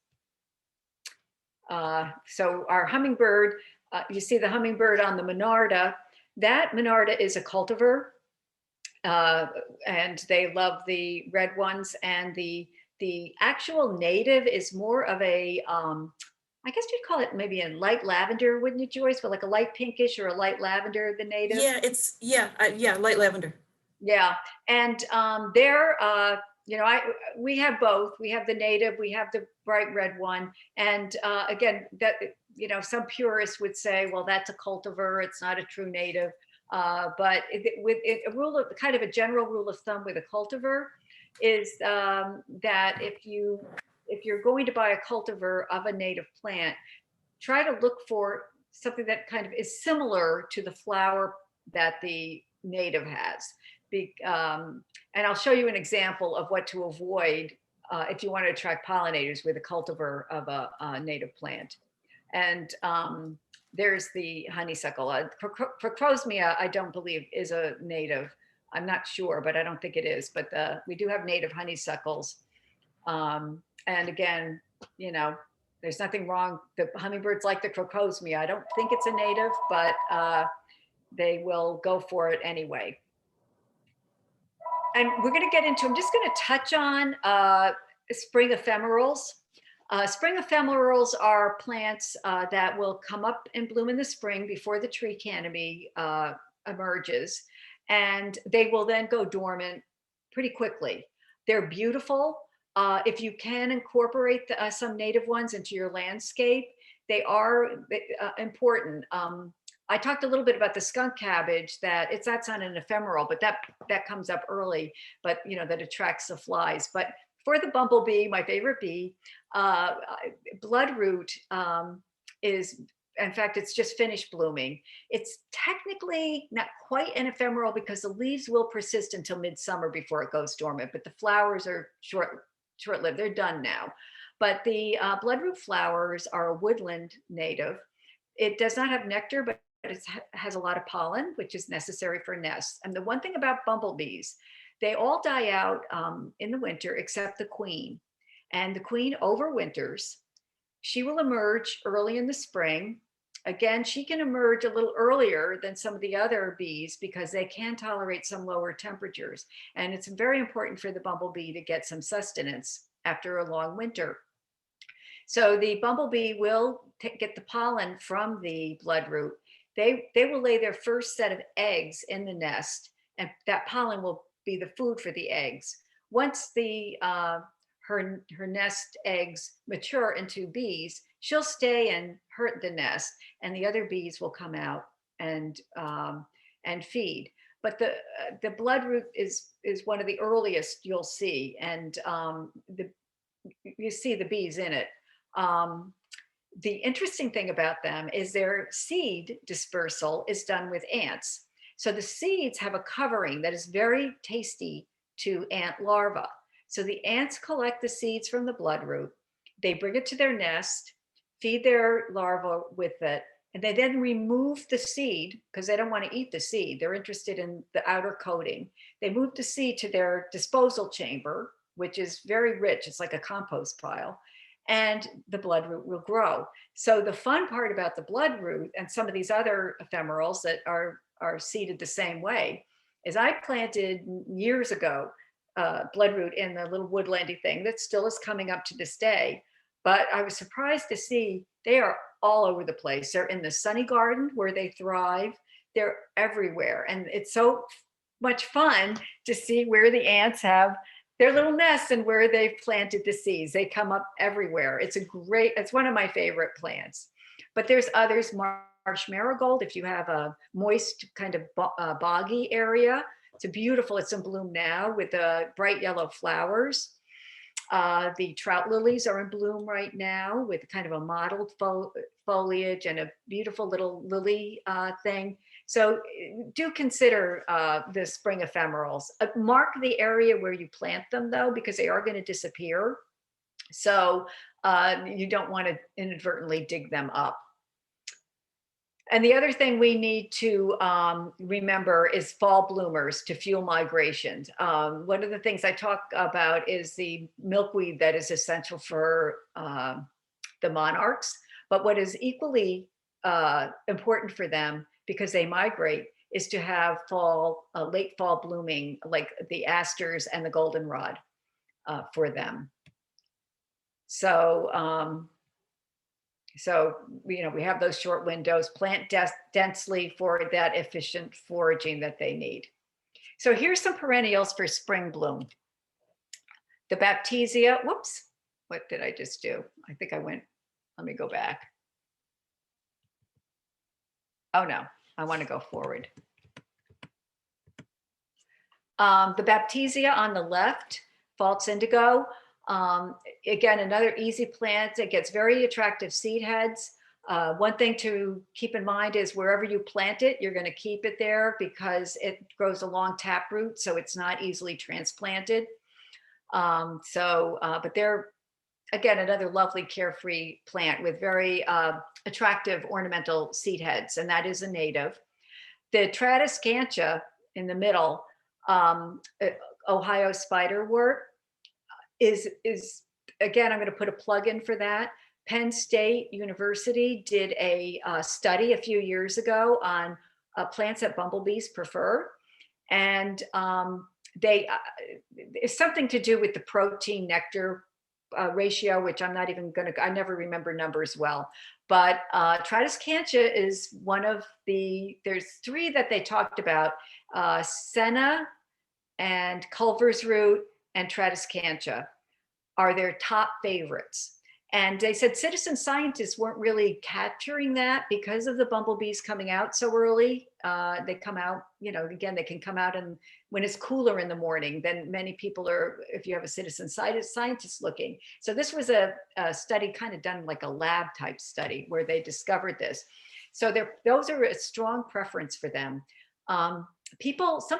So our hummingbird, you see the hummingbird on the Monarda. That Monarda is a cultivar, and they love the red ones. And the actual native is more of a, I guess you'd call it maybe a light lavender, wouldn't you, Joyce? But like a light pinkish or a light lavender, the native. Yeah, light lavender. Yeah, and we have both. We have the native, we have the bright red one, and again, that some purists would say, well, that's a cultivar, it's not a true native. But kind of a general rule of thumb with a cultivar is that if you're going to buy a cultivar of a native plant, try to look for something that kind of is similar to the flower that the native has. And I'll show you an example of what to avoid if you want to attract pollinators with a cultivar of a native plant. And there's the honeysuckle. Procrosmia, I don't believe is a native. I'm not sure, but I don't think it is. But we do have native honeysuckles. And again, you know, there's nothing wrong. The hummingbirds like the crocosmia. I don't think it's a native, but they will go for it anyway. And we're going to get into, I'm just going to touch on spring ephemerals. Spring ephemerals are plants that will come up and bloom in the spring before the tree canopy emerges, and they will then go dormant pretty quickly. They're beautiful. If you can incorporate some native ones into your landscape, they are important. I talked a little bit about the skunk cabbage, that's not an ephemeral, but that comes up early, but you know, that attracts the flies. But for the bumblebee, my favorite bee, bloodroot is, in fact, it's just finished blooming. It's technically not quite an ephemeral because the leaves will persist until midsummer before it goes dormant, but the flowers are short-lived. They're done now. But the bloodroot flowers are a woodland native. It does not have nectar, but it has a lot of pollen, which is necessary for nests. And the one thing about bumblebees, they all die out in the winter except the queen. And the queen overwinters. She will emerge early in the spring. Again, she can emerge a little earlier than some of the other bees because they can tolerate some lower temperatures. And it's very important for the bumblebee to get some sustenance after a long winter. So the bumblebee will get the pollen from the bloodroot. They will lay their first set of eggs in the nest, and that pollen will be the food for the eggs. Once the her nest eggs mature into bees, she'll stay and hurt the nest, and the other bees will come out and feed. But the bloodroot is one of the earliest you'll see, and you see the bees in it. The interesting thing about them is their seed dispersal is done with ants. So the seeds have a covering that is very tasty to ant larvae. So the ants collect the seeds from the bloodroot, they bring it to their nest, feed their larvae with it, and they then remove the seed because they don't want to eat the seed. They're interested in the outer coating. They move the seed to their disposal chamber, which is very rich. It's like a compost pile. And the bloodroot will grow. So the fun part about the bloodroot and some of these other ephemerals that are seeded the same way is I planted years ago bloodroot in the little woodlandy thing that still is coming up to this day. But I was surprised to see they are all over the place. They're in the sunny garden where they thrive. They're everywhere. And it's so much fun to see where the ants have their little nests and where they've planted the seeds. They come up everywhere. It's one of my favorite plants. But there's others, marsh marigold, if you have a moist kind of boggy area. It's beautiful, it's in bloom now with bright yellow flowers. The trout lilies are in bloom right now with kind of a mottled foliage and a beautiful little lily thing. So do consider the spring ephemerals. Mark the area where you plant them though, because they are going to disappear. So you don't want to inadvertently dig them up. And the other thing we need to remember is fall bloomers to fuel migration. One of the things I talk about is the milkweed that is essential for the monarchs. But what is equally important for them, because they migrate, is to have late fall blooming, like the asters and the goldenrod for them. So, we have those short windows, plant densely for that efficient foraging that they need. So here's some perennials for spring bloom. The Baptisia, whoops, what did I just do? I think let me go back. Oh no, I want to go forward. The Baptisia on the left, false indigo. Again, another easy plant. It gets very attractive seed heads. One thing to keep in mind is wherever you plant it, you're going to keep it there because it grows along taproot, so it's not easily transplanted. But they're again, another lovely carefree plant with very attractive ornamental seed heads, and that is a native. The Tradescantia in the middle, Ohio spiderwort, is again, I'm going to put a plug in for that. Penn State University did a study a few years ago on plants that bumblebees prefer, and it's something to do with the protein nectar ratio, which I'm not even going to, I never remember numbers well, but Tradescantia is one of there's three that they talked about, senna and Culver's root and Tradescantia are their top favorites. And they said citizen scientists weren't really capturing that because of the bumblebees coming out so early. They come out, again, they can come out and when it's cooler in the morning, then many people are, if you have a citizen scientist looking. So this was a study kind of done like a lab type study where they discovered this. So those are a strong preference for them. Some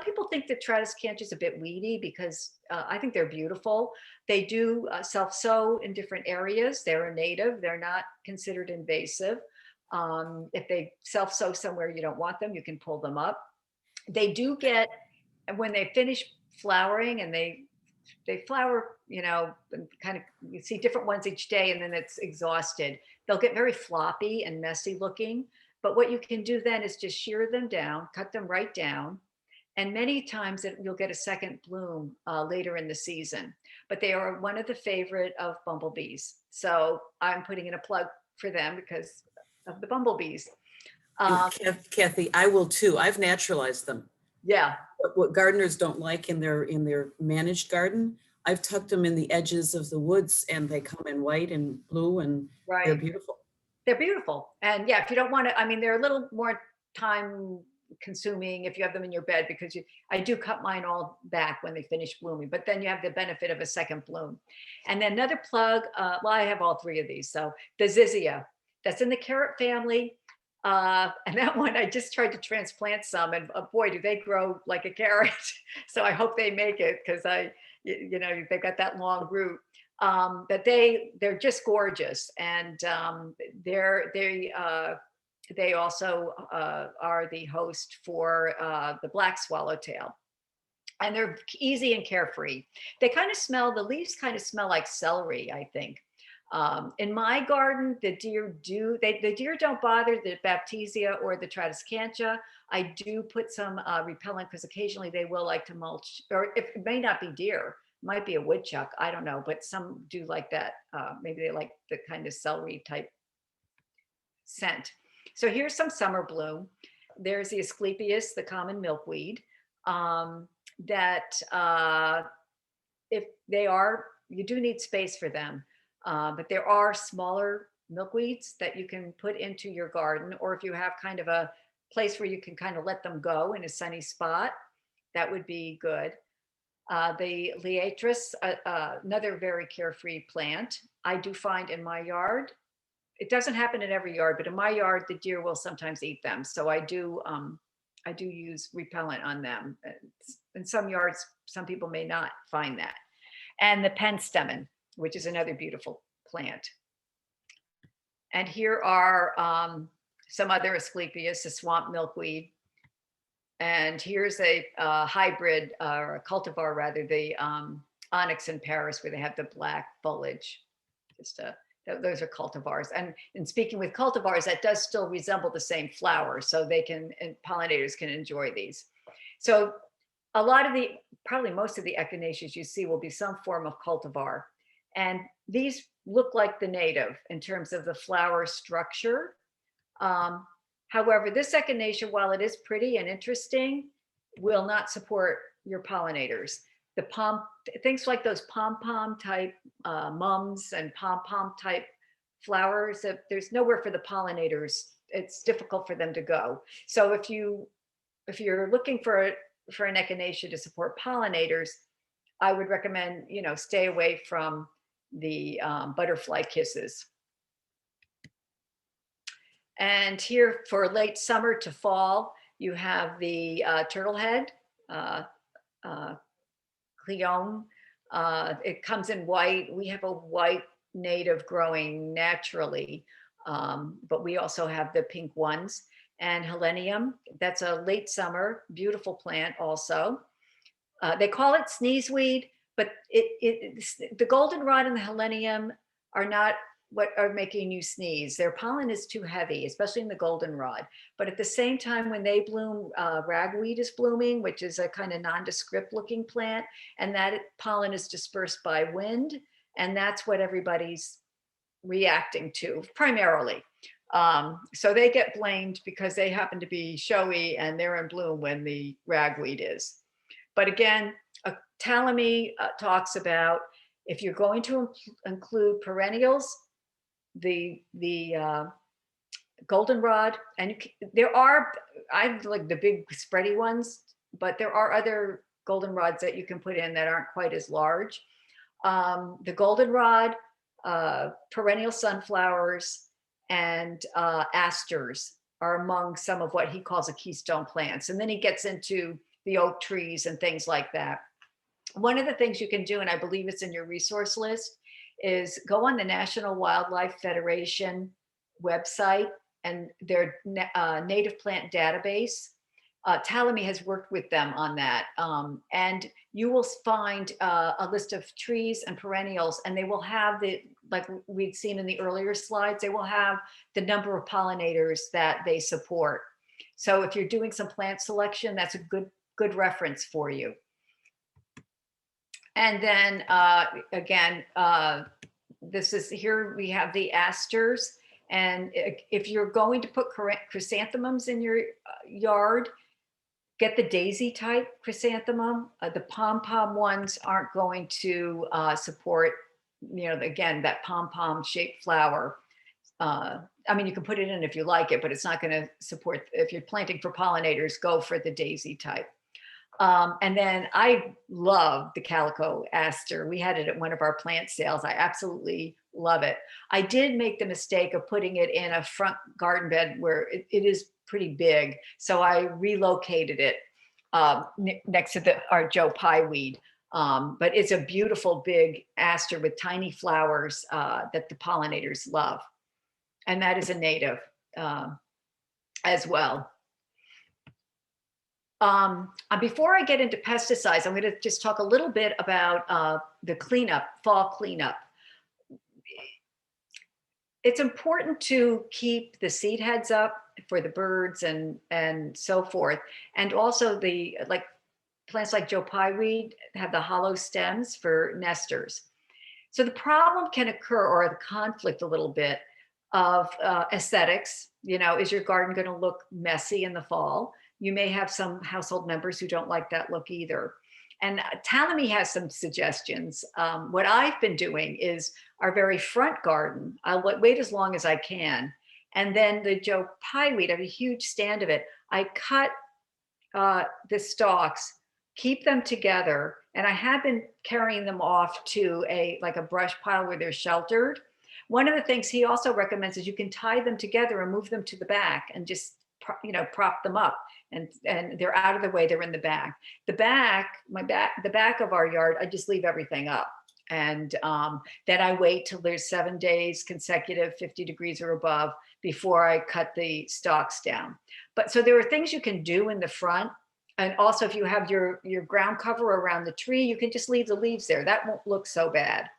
people think that Tradescantia is a bit weedy because I think they're beautiful. They do self-sow in different areas. They're a native. They're not considered invasive. If they self-sow somewhere you don't want them, you can pull them up. They do get, when they finish flowering, and they flower, and kind of, you see different ones each day, and then it's exhausted. They'll get very floppy and messy looking. But what you can do then is just shear them down, cut them right down. And many times you'll get a second bloom later in the season. But they are one of the favorite of bumblebees. So I'm putting in a plug for them because of the bumblebees. Cathy, I will too. I've naturalized them. Yeah. What gardeners don't like in their managed garden, I've tucked them in the edges of the woods, and they come in white and blue, and right. They're beautiful. They're beautiful. And yeah, if you don't want to, I mean, they're a little more time consuming if you have them in your bed, because I do cut mine all back when they finish blooming, but then you have the benefit of a second bloom. And then another plug, well, I have all three of these. So the Zizia, that's in the carrot family. And that one, I just tried to transplant some, and boy, do they grow like a carrot. So I hope they make it, because they've got that long root. But they're just gorgeous, and they also are the host for the black swallowtail, and they're easy and carefree. They kind of smell, the leaves kind of smell like celery, I think. In my garden, the deer don't bother the Baptisia or the Tradescantia. I do put some repellent, because occasionally they will like to mulch, or it may not be deer, it might be a woodchuck, I don't know, but some do like that. Maybe they like the kind of celery type scent. So here's some summer bloom. There's the Asclepias, the common milkweed, that if they are, you do need space for them. But there are smaller milkweeds that you can put into your garden, or if you have kind of a place where you can kind of let them go in a sunny spot, that would be good. The Liatris, another very carefree plant. I do find in my yard, it doesn't happen in every yard, but in my yard, the deer will sometimes eat them. So I do use repellent on them. In some yards, some people may not find that. And the penstemon, which is another beautiful plant. And here are some other Asclepias, the swamp milkweed. And here's a hybrid, or a cultivar rather, the onyx in Paris, where they have the black foliage. Those are cultivars. And in speaking with cultivars, that does still resemble the same flower, so pollinators can enjoy these. So a lot of probably most of the echinaceas you see will be some form of cultivar. And these look like the native in terms of the flower structure. However, this echinacea, while it is pretty and interesting, will not support your pollinators. Things like those pom-pom type mums and pom-pom type flowers, there's nowhere for the pollinators. It's difficult for them to go. So if you're looking for an echinacea to support pollinators, I would recommend, stay away from the butterfly kisses. And here for late summer to fall, you have the turtlehead, Cleone. It comes in white. We have a white native growing naturally, but we also have the pink ones. And Helenium, that's a late summer, beautiful plant also. They call it sneezeweed, but the goldenrod and the Helenium are not what are making you sneeze. Their pollen is too heavy, especially in the goldenrod. But at the same time, when they bloom, ragweed is blooming, which is a kind of nondescript looking plant, and that pollen is dispersed by wind, and that's what everybody's reacting to primarily. So they get blamed because they happen to be showy and they're in bloom when the ragweed is. But again, Talamy talks about if you're going to include perennials, the goldenrod, and there are, I like the big spready ones, but there are other goldenrods that you can put in that aren't quite as large. The goldenrod, perennial sunflowers, and asters are among some of what he calls a keystone plants. And then he gets into the oak trees and things like that. One of the things you can do, and I believe it's in your resource list, is go on the National Wildlife Federation website and their native plant database. Talamy has worked with them on that. And you will find a list of trees and perennials, and they will have the, like we'd seen in the earlier slides, they will have the number of pollinators that they support. So if you're doing some plant selection, that's a good reference for you. And then again, this is here we have the asters. And if you're going to put chrysanthemums in your yard, get the daisy type chrysanthemum. The pom-pom ones aren't going to support, you know, again, that pom-pom shaped flower. I mean, you can put it in if you like it, but it's not going to support, if you're planting for pollinators, go for the daisy type. And then I love the calico aster. We had it at one of our plant sales. I absolutely love it. I did make the mistake of putting it in a front garden bed where it is pretty big. So I relocated it next to our Joe Pye weed. But it's a beautiful big aster with tiny flowers that the pollinators love. And that is a native as well. Before I get into pesticides, I'm going to just talk a little bit about the cleanup, fall cleanup. It's important to keep the seed heads up for the birds and so forth. And also the, like plants like Joe Pye weed have the hollow stems for nesters. So the problem can occur, or the conflict a little bit of aesthetics. You know, is your garden going to look messy in the fall? You may have some household members who don't like that look either. And Talamy has some suggestions. What I've been doing is our very front garden, I'll wait as long as I can. And then the Joe Pye weed, I have a huge stand of it. I cut the stalks, keep them together, and I have been carrying them off to like a brush pile where they're sheltered. One of the things he also recommends is you can tie them together and move them to the back and just, you know, prop them up. And they're out of the way, they're in the back. The back of our yard, I just leave everything up. And then I wait till there's 7 days consecutive, 50 degrees or above, before I cut the stalks down. But so there are things you can do in the front. And also if you have your ground cover around the tree, you can just leave the leaves there. That won't look so bad.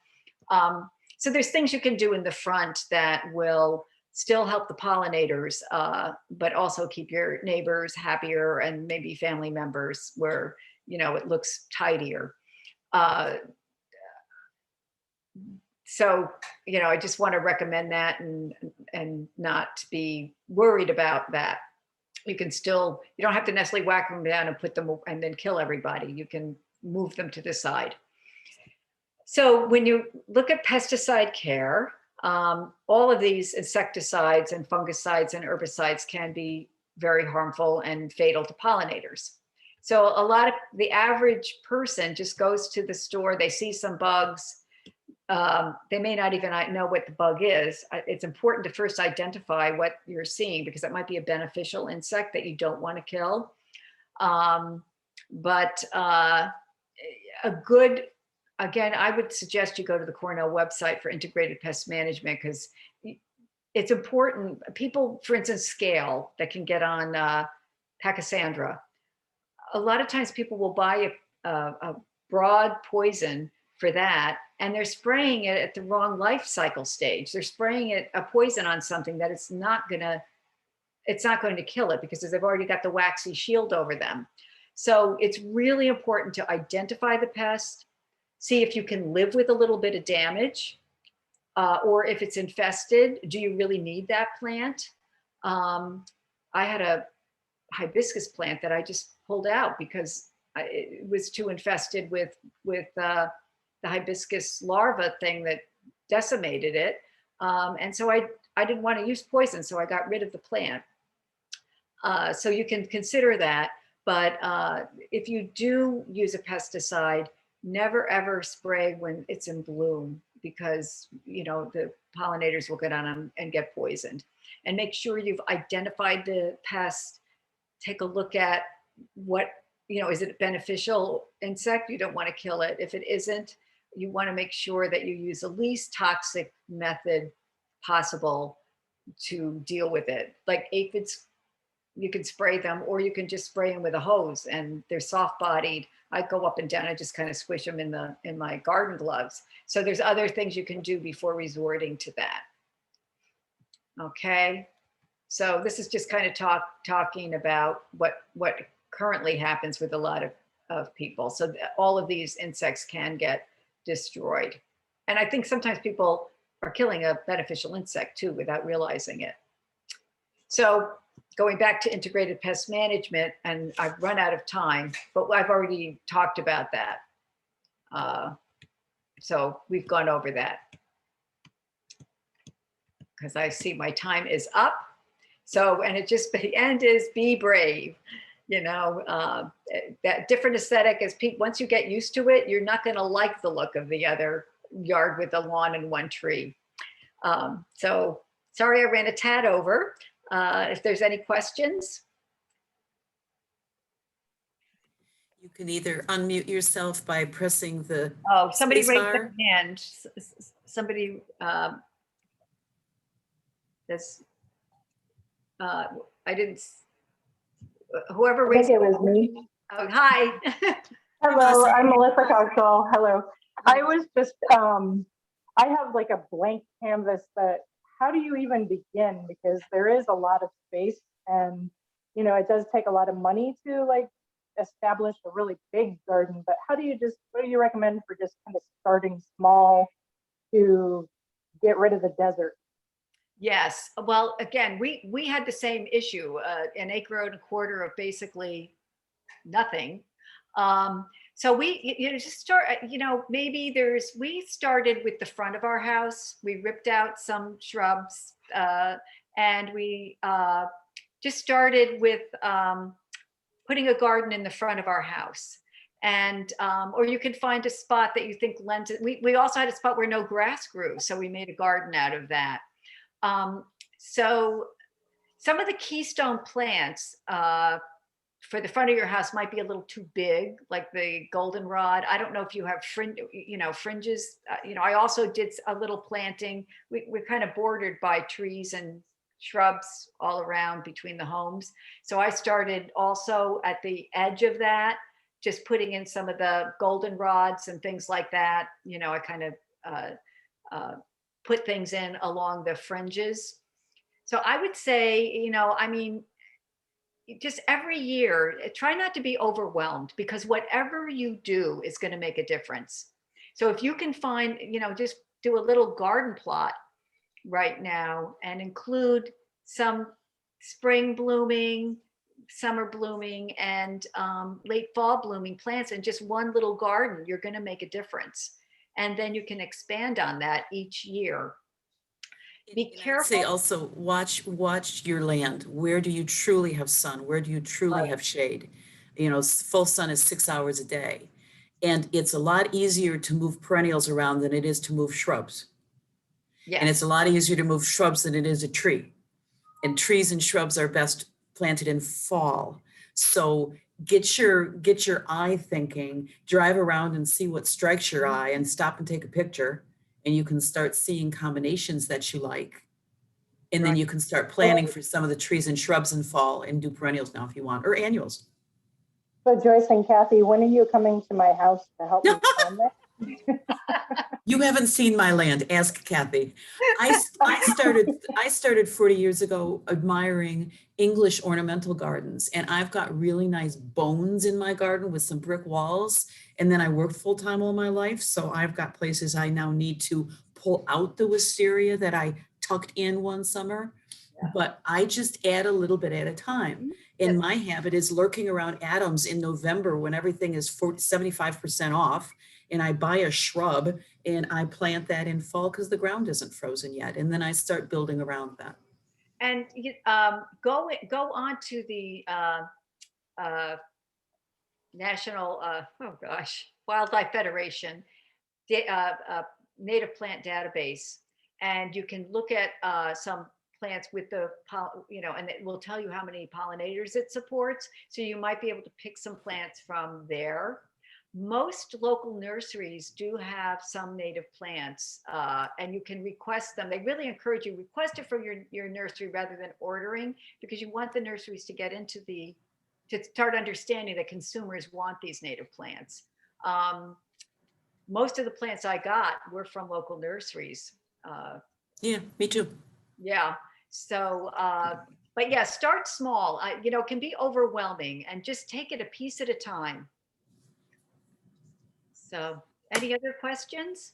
So there's things you can do in the front that will still help the pollinators, but also keep your neighbors happier and maybe family members where, you know, it looks tidier. So, you know, I just want to recommend that and not be worried about that. You can still, you don't have to necessarily whack them down and put them and then kill everybody. You can move them to the side. So when you look at pesticide care, all of these insecticides and fungicides and herbicides can be very harmful and fatal to pollinators. So a lot of the average person just goes to the store, they see some bugs, they may not even know what the bug is. It's important to first identify what you're seeing because that might be a beneficial insect that you don't want to kill. But a good again, I would suggest you go to the Cornell website for integrated pest management, because it's important. People, for instance, scale that can get on Pachysandra. A lot of times people will buy a broad poison for that, and they're spraying it at the wrong life cycle stage. They're spraying a poison on something that it's not going to kill it, because they've already got the waxy shield over them. So it's really important to identify the pest, see if you can live with a little bit of damage, or if it's infested, do you really need that plant? I had a hibiscus plant that I just pulled out because it was too infested with the hibiscus larva thing that decimated it. And so I didn't want to use poison, so I got rid of the plant. So you can consider that. But if you do use a pesticide, never ever spray when it's in bloom, because the pollinators will get on them and get poisoned. And make sure you've identified the pest. Take a look at what, is it a beneficial insect? You don't want to kill it. If it isn't, you want to make sure that you use the least toxic method possible to deal with it. Like aphids, you can spray them, or you can just spray them with a hose, and they're soft bodied. I go up and down, I just kind of squish them in my garden gloves. So there's other things you can do before resorting to that. Okay. So this is just kind of talking about what currently happens with a lot of people. So all of these insects can get destroyed. And I think sometimes people are killing a beneficial insect too without realizing it. So going back to integrated pest management, and I've run out of time, but I've already talked about that. So we've gone over that, because I see my time is up. So, and the end is be brave. That different aesthetic is once you get used to it, you're not going to like the look of the other yard with a lawn and one tree. So sorry, I ran a tad over. If there's any questions. You can either unmute yourself by pressing the somebody raised bar. their hand. Somebody I didn't, whoever raised it was me. Oh, hi. Hello, I'm Melissa Coxwell. Hello. I was just, I have like a blank canvas, but how do you even begin? Because there is a lot of space, and, it does take a lot of money to like establish a really big garden, but what do you recommend for just kind of starting small to get rid of the desert? Yes. Well, again, we had the same issue, an acre and a quarter of basically nothing. So we just start, maybe we started with the front of our house. We ripped out some shrubs, and we just started with putting a garden in the front of our house. And, or you can find a spot that you think lends it. We also had a spot where no grass grew, so we made a garden out of that. So some of the keystone plants for the front of your house might be a little too big, like the goldenrod. I don't know if you have fringes. I also did a little planting. We're kind of bordered by trees and shrubs all around between the homes. So I started also at the edge of that, just putting in some of the goldenrods and things like that. I kind of put things in along the fringes. So I would say, just every year, try not to be overwhelmed, because whatever you do is going to make a difference. So if you can find, just do a little garden plot right now and include some spring blooming, summer blooming, and late fall blooming plants in just one little garden, you're going to make a difference. And then you can expand on that each year. Be careful. Say also watch your land. Where do you truly have sun? Where do you truly have shade? Full sun is 6 hours a day. And it's a lot easier to move perennials around than it is to move shrubs. Yes. And it's a lot easier to move shrubs than it is a tree. And trees and shrubs are best planted in fall. So get your eye thinking, drive around and see what strikes your eye and stop and take a picture, and you can start seeing combinations that you like. And then you can start planning for some of the trees and shrubs in fall and do perennials now if you want, or annuals. So Joyce and Kathy, when are you coming to my house to help me find that? You haven't seen my land, ask Kathy. I started 40 years ago admiring English ornamental gardens, and I've got really nice bones in my garden with some brick walls. And then I worked full-time all my life, so I've got places I now need to pull out the wisteria that I tucked in one summer. But I just add a little bit at a time. And my habit is lurking around Adams in November when everything is 75% off, and I buy a shrub and I plant that in fall because the ground isn't frozen yet. And then I start building around that. And go on to the National, Wildlife Federation native plant database, and you can look at some plants with the, and it will tell you how many pollinators it supports. So you might be able to pick some plants from there. Most local nurseries do have some native plants, and you can request them. They really encourage you, request it from your nursery rather than ordering, because you want the nurseries to get into to start understanding that consumers want these native plants. Most of the plants I got were from local nurseries. Yeah, me too. Yeah. So, but yeah, start small. It can be overwhelming, and just take it a piece at a time. So, any other questions?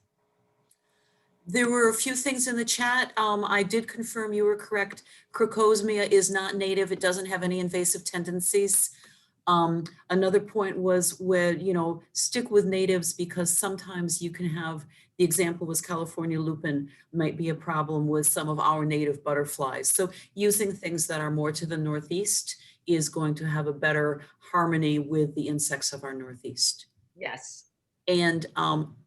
There were a few things in the chat. I did confirm you were correct. Crocosmia is not native. It doesn't have any invasive tendencies. Another point was where, stick with natives, because sometimes you can have, the example was California lupin might be a problem with some of our native butterflies. So using things that are more to the Northeast is going to have a better harmony with the insects of our Northeast. Yes. And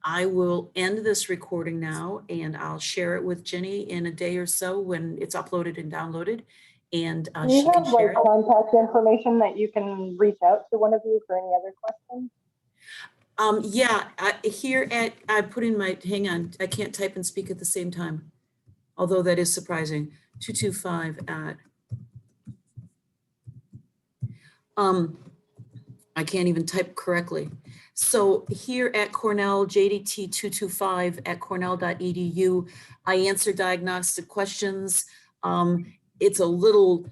I will end this recording now, and I'll share it with Jenny in a day or so when it's uploaded and downloaded. And Do you she can have share like contact information that you can reach out to one of you for any other questions? Yeah, I put in my, hang on, I can't type and speak at the same time, although that is surprising. 225 at, I can't even type correctly. So here at Cornell, JDT225 at cornell.edu, I answer diagnostic questions. It's a little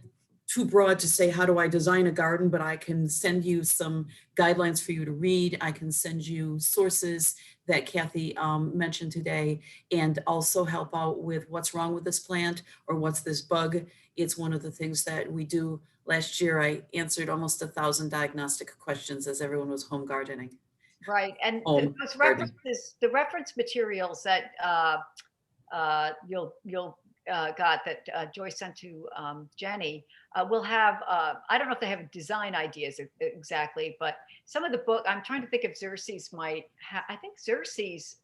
too broad to say, how do I design a garden? But I can send you some guidelines for you to read. I can send you sources that Cathy mentioned today, and also help out with what's wrong with this plant or what's this bug. It's one of the things that we do. Last year, I answered almost 1,000 diagnostic questions as everyone was home gardening. Right. And those gardening. references, the reference materials that you'll got that Joyce sent to Jenny will have, I don't know if they have design ideas exactly, but some of the book, I'm trying to think if Xerces might I think Xerces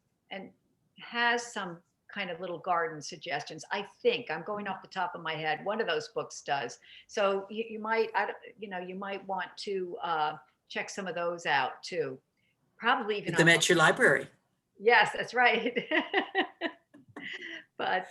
has some kind of little garden suggestions. I think, I'm going off the top of my head, one of those books does. So you might, you might want to check some of those out too. Probably even Get them at your library. Yes, that's right. But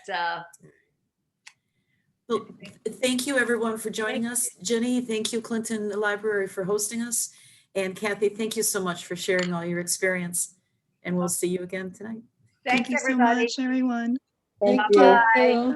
well, thank you everyone for joining us. Jenny, thank you Clinton Library for hosting us. And Cathy, thank you so much for sharing all your experience. And we'll see you again tonight. Thanks, Thank you everybody. so much, everyone. Thank you. Bye.